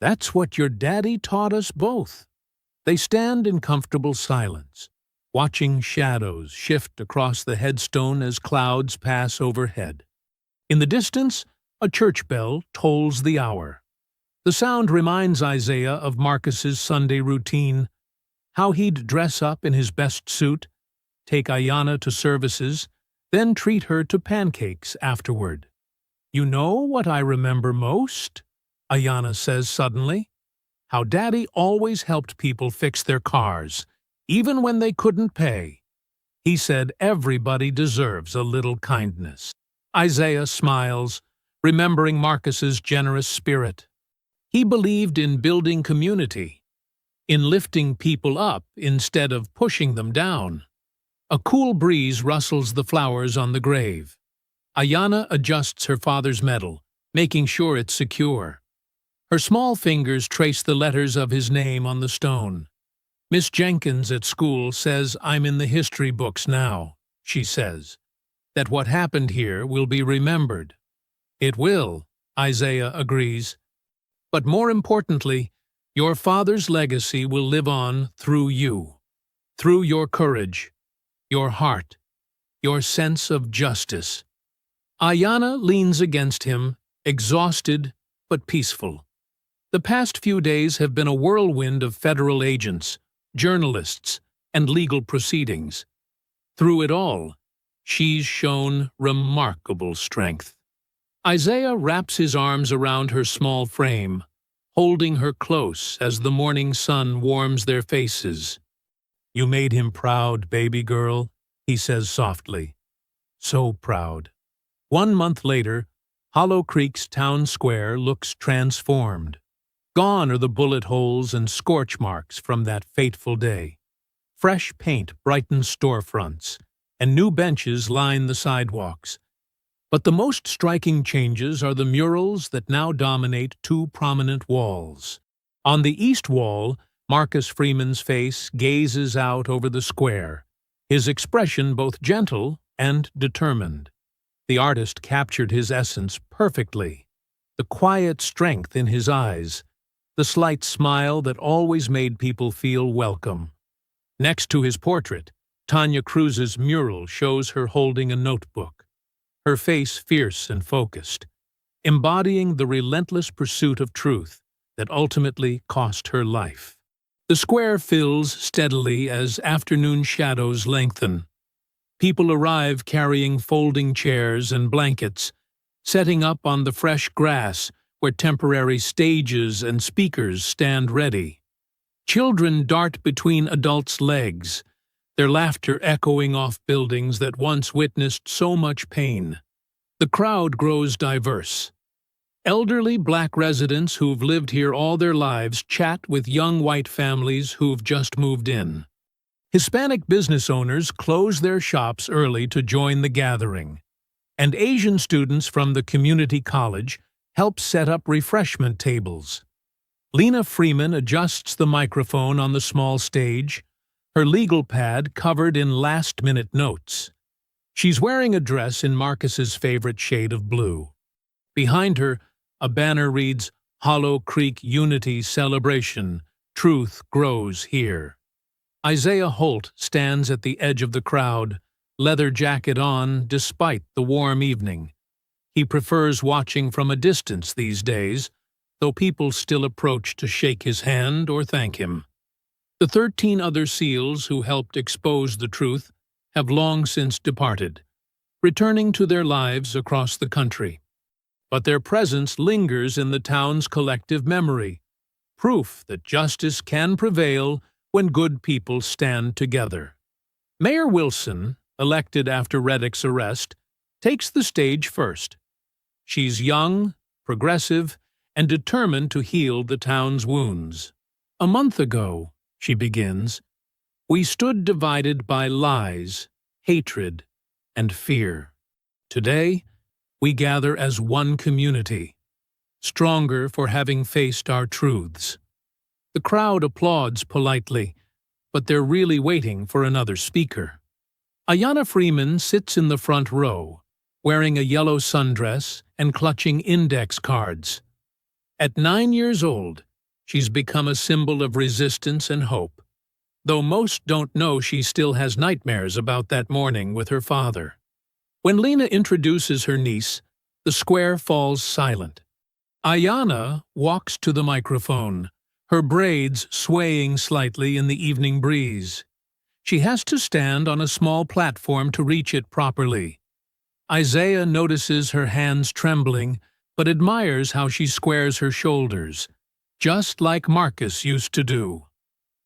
[SPEAKER 1] That's what your daddy taught us both. They stand in comfortable silence, watching shadows shift across the headstone as clouds pass overhead. In the distance, a church bell tolls the hour. The sound reminds Isaiah of Marcus's Sunday routine, how he'd dress up in his best suit, take Ayanna to services, then treat her to pancakes afterward. "You know what I remember most?" Ayanna says suddenly. "How Daddy always helped people fix their cars, even when they couldn't pay. He said everybody deserves a little kindness." Isaiah smiles, remembering Marcus's generous spirit. He believed in building community, in lifting people up instead of pushing them down. A cool breeze rustles the flowers on the grave. Ayanna adjusts her father's medal, making sure it's secure. Her small fingers trace the letters of his name on the stone. "Miss Jenkins at school says I'm in the history books now," she says. "That what happened here will be remembered." "It will," Isaiah agrees. "But more importantly, your father's legacy will live on through you, through your courage, your heart, your sense of justice." Ayanna leans against him, exhausted but peaceful. The past few days have been a whirlwind of federal agents, journalists, and legal proceedings. Through it all, she's shown remarkable strength. Isaiah wraps his arms around her small frame, holding her close as the morning sun warms their faces. "You made him proud, baby girl," he says softly. "So proud." 1 month later, Hollow Creek's town square looks transformed. Gone are the bullet holes and scorch marks from that fateful day. Fresh paint brightens storefronts, and new benches line the sidewalks. But the most striking changes are the murals that now dominate 2 prominent walls. On the east wall, Marcus Freeman's face gazes out over the square, his expression both gentle and determined. The artist captured his essence perfectly. The quiet strength in his eyes, the slight smile that always made people feel welcome. Next to his portrait, Tanya Cruz's mural shows her holding a notebook, her face fierce and focused, embodying the relentless pursuit of truth that ultimately cost her life. The square fills steadily as afternoon shadows lengthen. People arrive carrying folding chairs and blankets, setting up on the fresh grass where temporary stages and speakers stand ready. Children dart between adults' legs, their laughter echoing off buildings that once witnessed so much pain. The crowd grows diverse. Elderly black residents who've lived here all their lives chat with young white families who've just moved in. Hispanic business owners close their shops early to join the gathering, and Asian students from the community college help set up refreshment tables. Lena Freeman adjusts the microphone on the small stage, her legal pad covered in last-minute notes. She's wearing a dress in Marcus's favorite shade of blue. Behind her, a banner reads, "Hollow Creek Unity Celebration. Truth Grows Here." Isaiah Holt stands at the edge of the crowd, leather jacket on despite the warm evening. He prefers watching from a distance these days, though people still approach to shake his hand or thank him. The 13 other SEALs who helped expose the truth have long since departed, returning to their lives across the country. But their presence lingers in the town's collective memory, proof that justice can prevail when good people stand together. Mayor Wilson, elected after Reddick's arrest, takes the stage first. She's young, progressive, and determined to heal the town's wounds. "A month ago," she begins, "we stood divided by lies, hatred, and fear. Today, we gather as one community, stronger for having faced our truths." The crowd applauds politely, but they're really waiting for another speaker. Ayanna Freeman sits in the front row, wearing a yellow sundress and clutching index cards. At 9 years old, she's become a symbol of resistance and hope, though most don't know she still has nightmares about that morning with her father. When Lena introduces her niece, the square falls silent. Ayanna walks to the microphone, her braids swaying slightly in the evening breeze. She has to stand on a small platform to reach it properly. Isaiah notices her hands trembling, but admires how she squares her shoulders, just like Marcus used to do.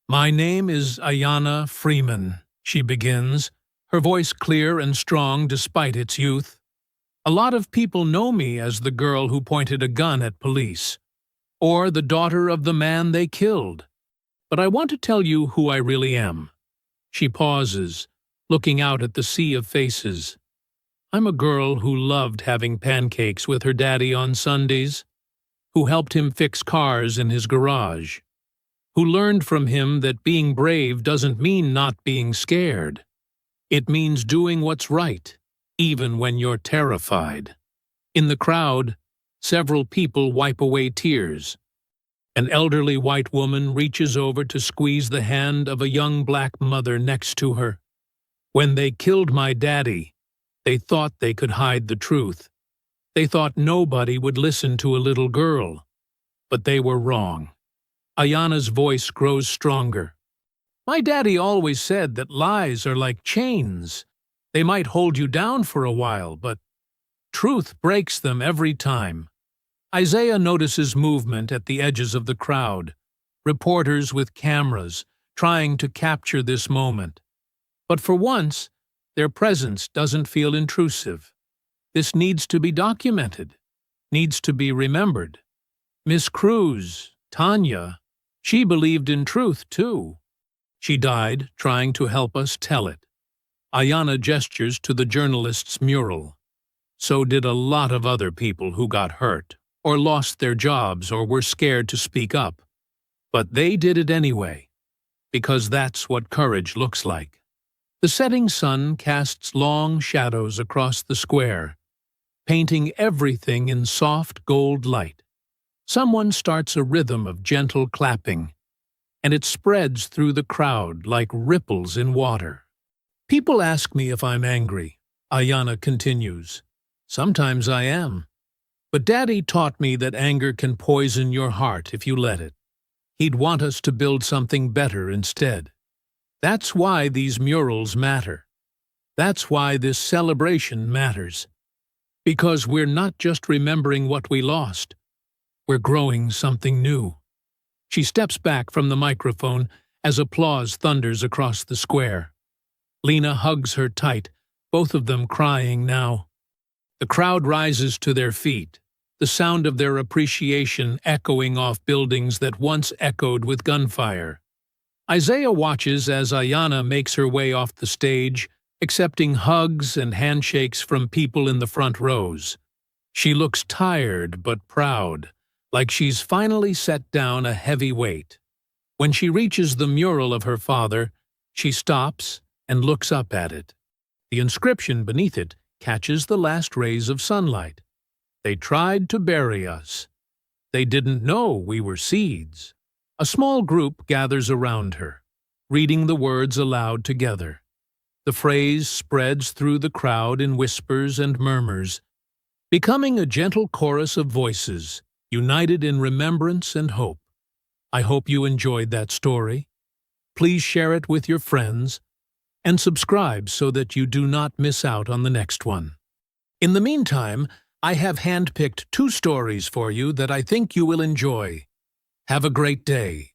[SPEAKER 1] "My name is Ayanna Freeman," she begins, her voice clear and strong despite its youth. "A lot of people know me as the girl who pointed a gun at police, or the daughter of the man they killed. But I want to tell you who I really am." She pauses, looking out at the sea of faces. "I'm a girl who loved having pancakes with her daddy on Sundays, who helped him fix cars in his garage, who learned from him that being brave doesn't mean not being scared. It means doing what's right, even when you're terrified." In the crowd, several people wipe away tears. An elderly white woman reaches over to squeeze the hand of a young black mother next to her. "When they killed my daddy, they thought they could hide the truth. They thought nobody would listen to a little girl. But they were wrong." Ayanna's voice grows stronger. "My daddy always said that lies are like chains. They might hold you down for a while, but truth breaks them every time." Isaiah notices movement at the edges of the crowd, reporters with cameras trying to capture this moment. But for once, their presence doesn't feel intrusive. This needs to be documented, needs to be remembered. Miss Cruz, Tanya, she believed in truth too. She died trying to help us tell it. Ayanna gestures to the journalist's mural. So did a lot of other people who got hurt, or lost their jobs, or were scared to speak up. But they did it anyway, because that's what courage looks like. The setting sun casts long shadows across the square, painting everything in soft gold light. Someone starts a rhythm of gentle clapping, and it spreads through the crowd like ripples in water. "People ask me if I'm angry," Ayanna continues. "Sometimes I am. But Daddy taught me that anger can poison your heart if you let it. He'd want us to build something better instead. That's why these murals matter. That's why this celebration matters. Because we're not just remembering what we lost, we're growing something new. She steps back from the microphone as applause thunders across the square. Lena hugs her tight, both of them crying now. The crowd rises to their feet, the sound of their appreciation echoing off buildings that once echoed with gunfire. Isaiah watches as Ayanna makes her way off the stage, accepting hugs and handshakes from people in the front rows. She looks tired but proud, like she's finally set down a heavy weight. When she reaches the mural of her father, she stops and looks up at it. The inscription beneath it catches the last rays of sunlight. They tried to bury us. They didn't know we were seeds. A small group gathers around her, reading the words aloud together. The phrase spreads through the crowd in whispers and murmurs, becoming a gentle chorus of voices, united in remembrance and hope. I hope you enjoyed that story. Please share it with your friends and subscribe so that you do not miss out on the next one. In the meantime, I have handpicked 2 stories for you that I think you will enjoy. Have a great day.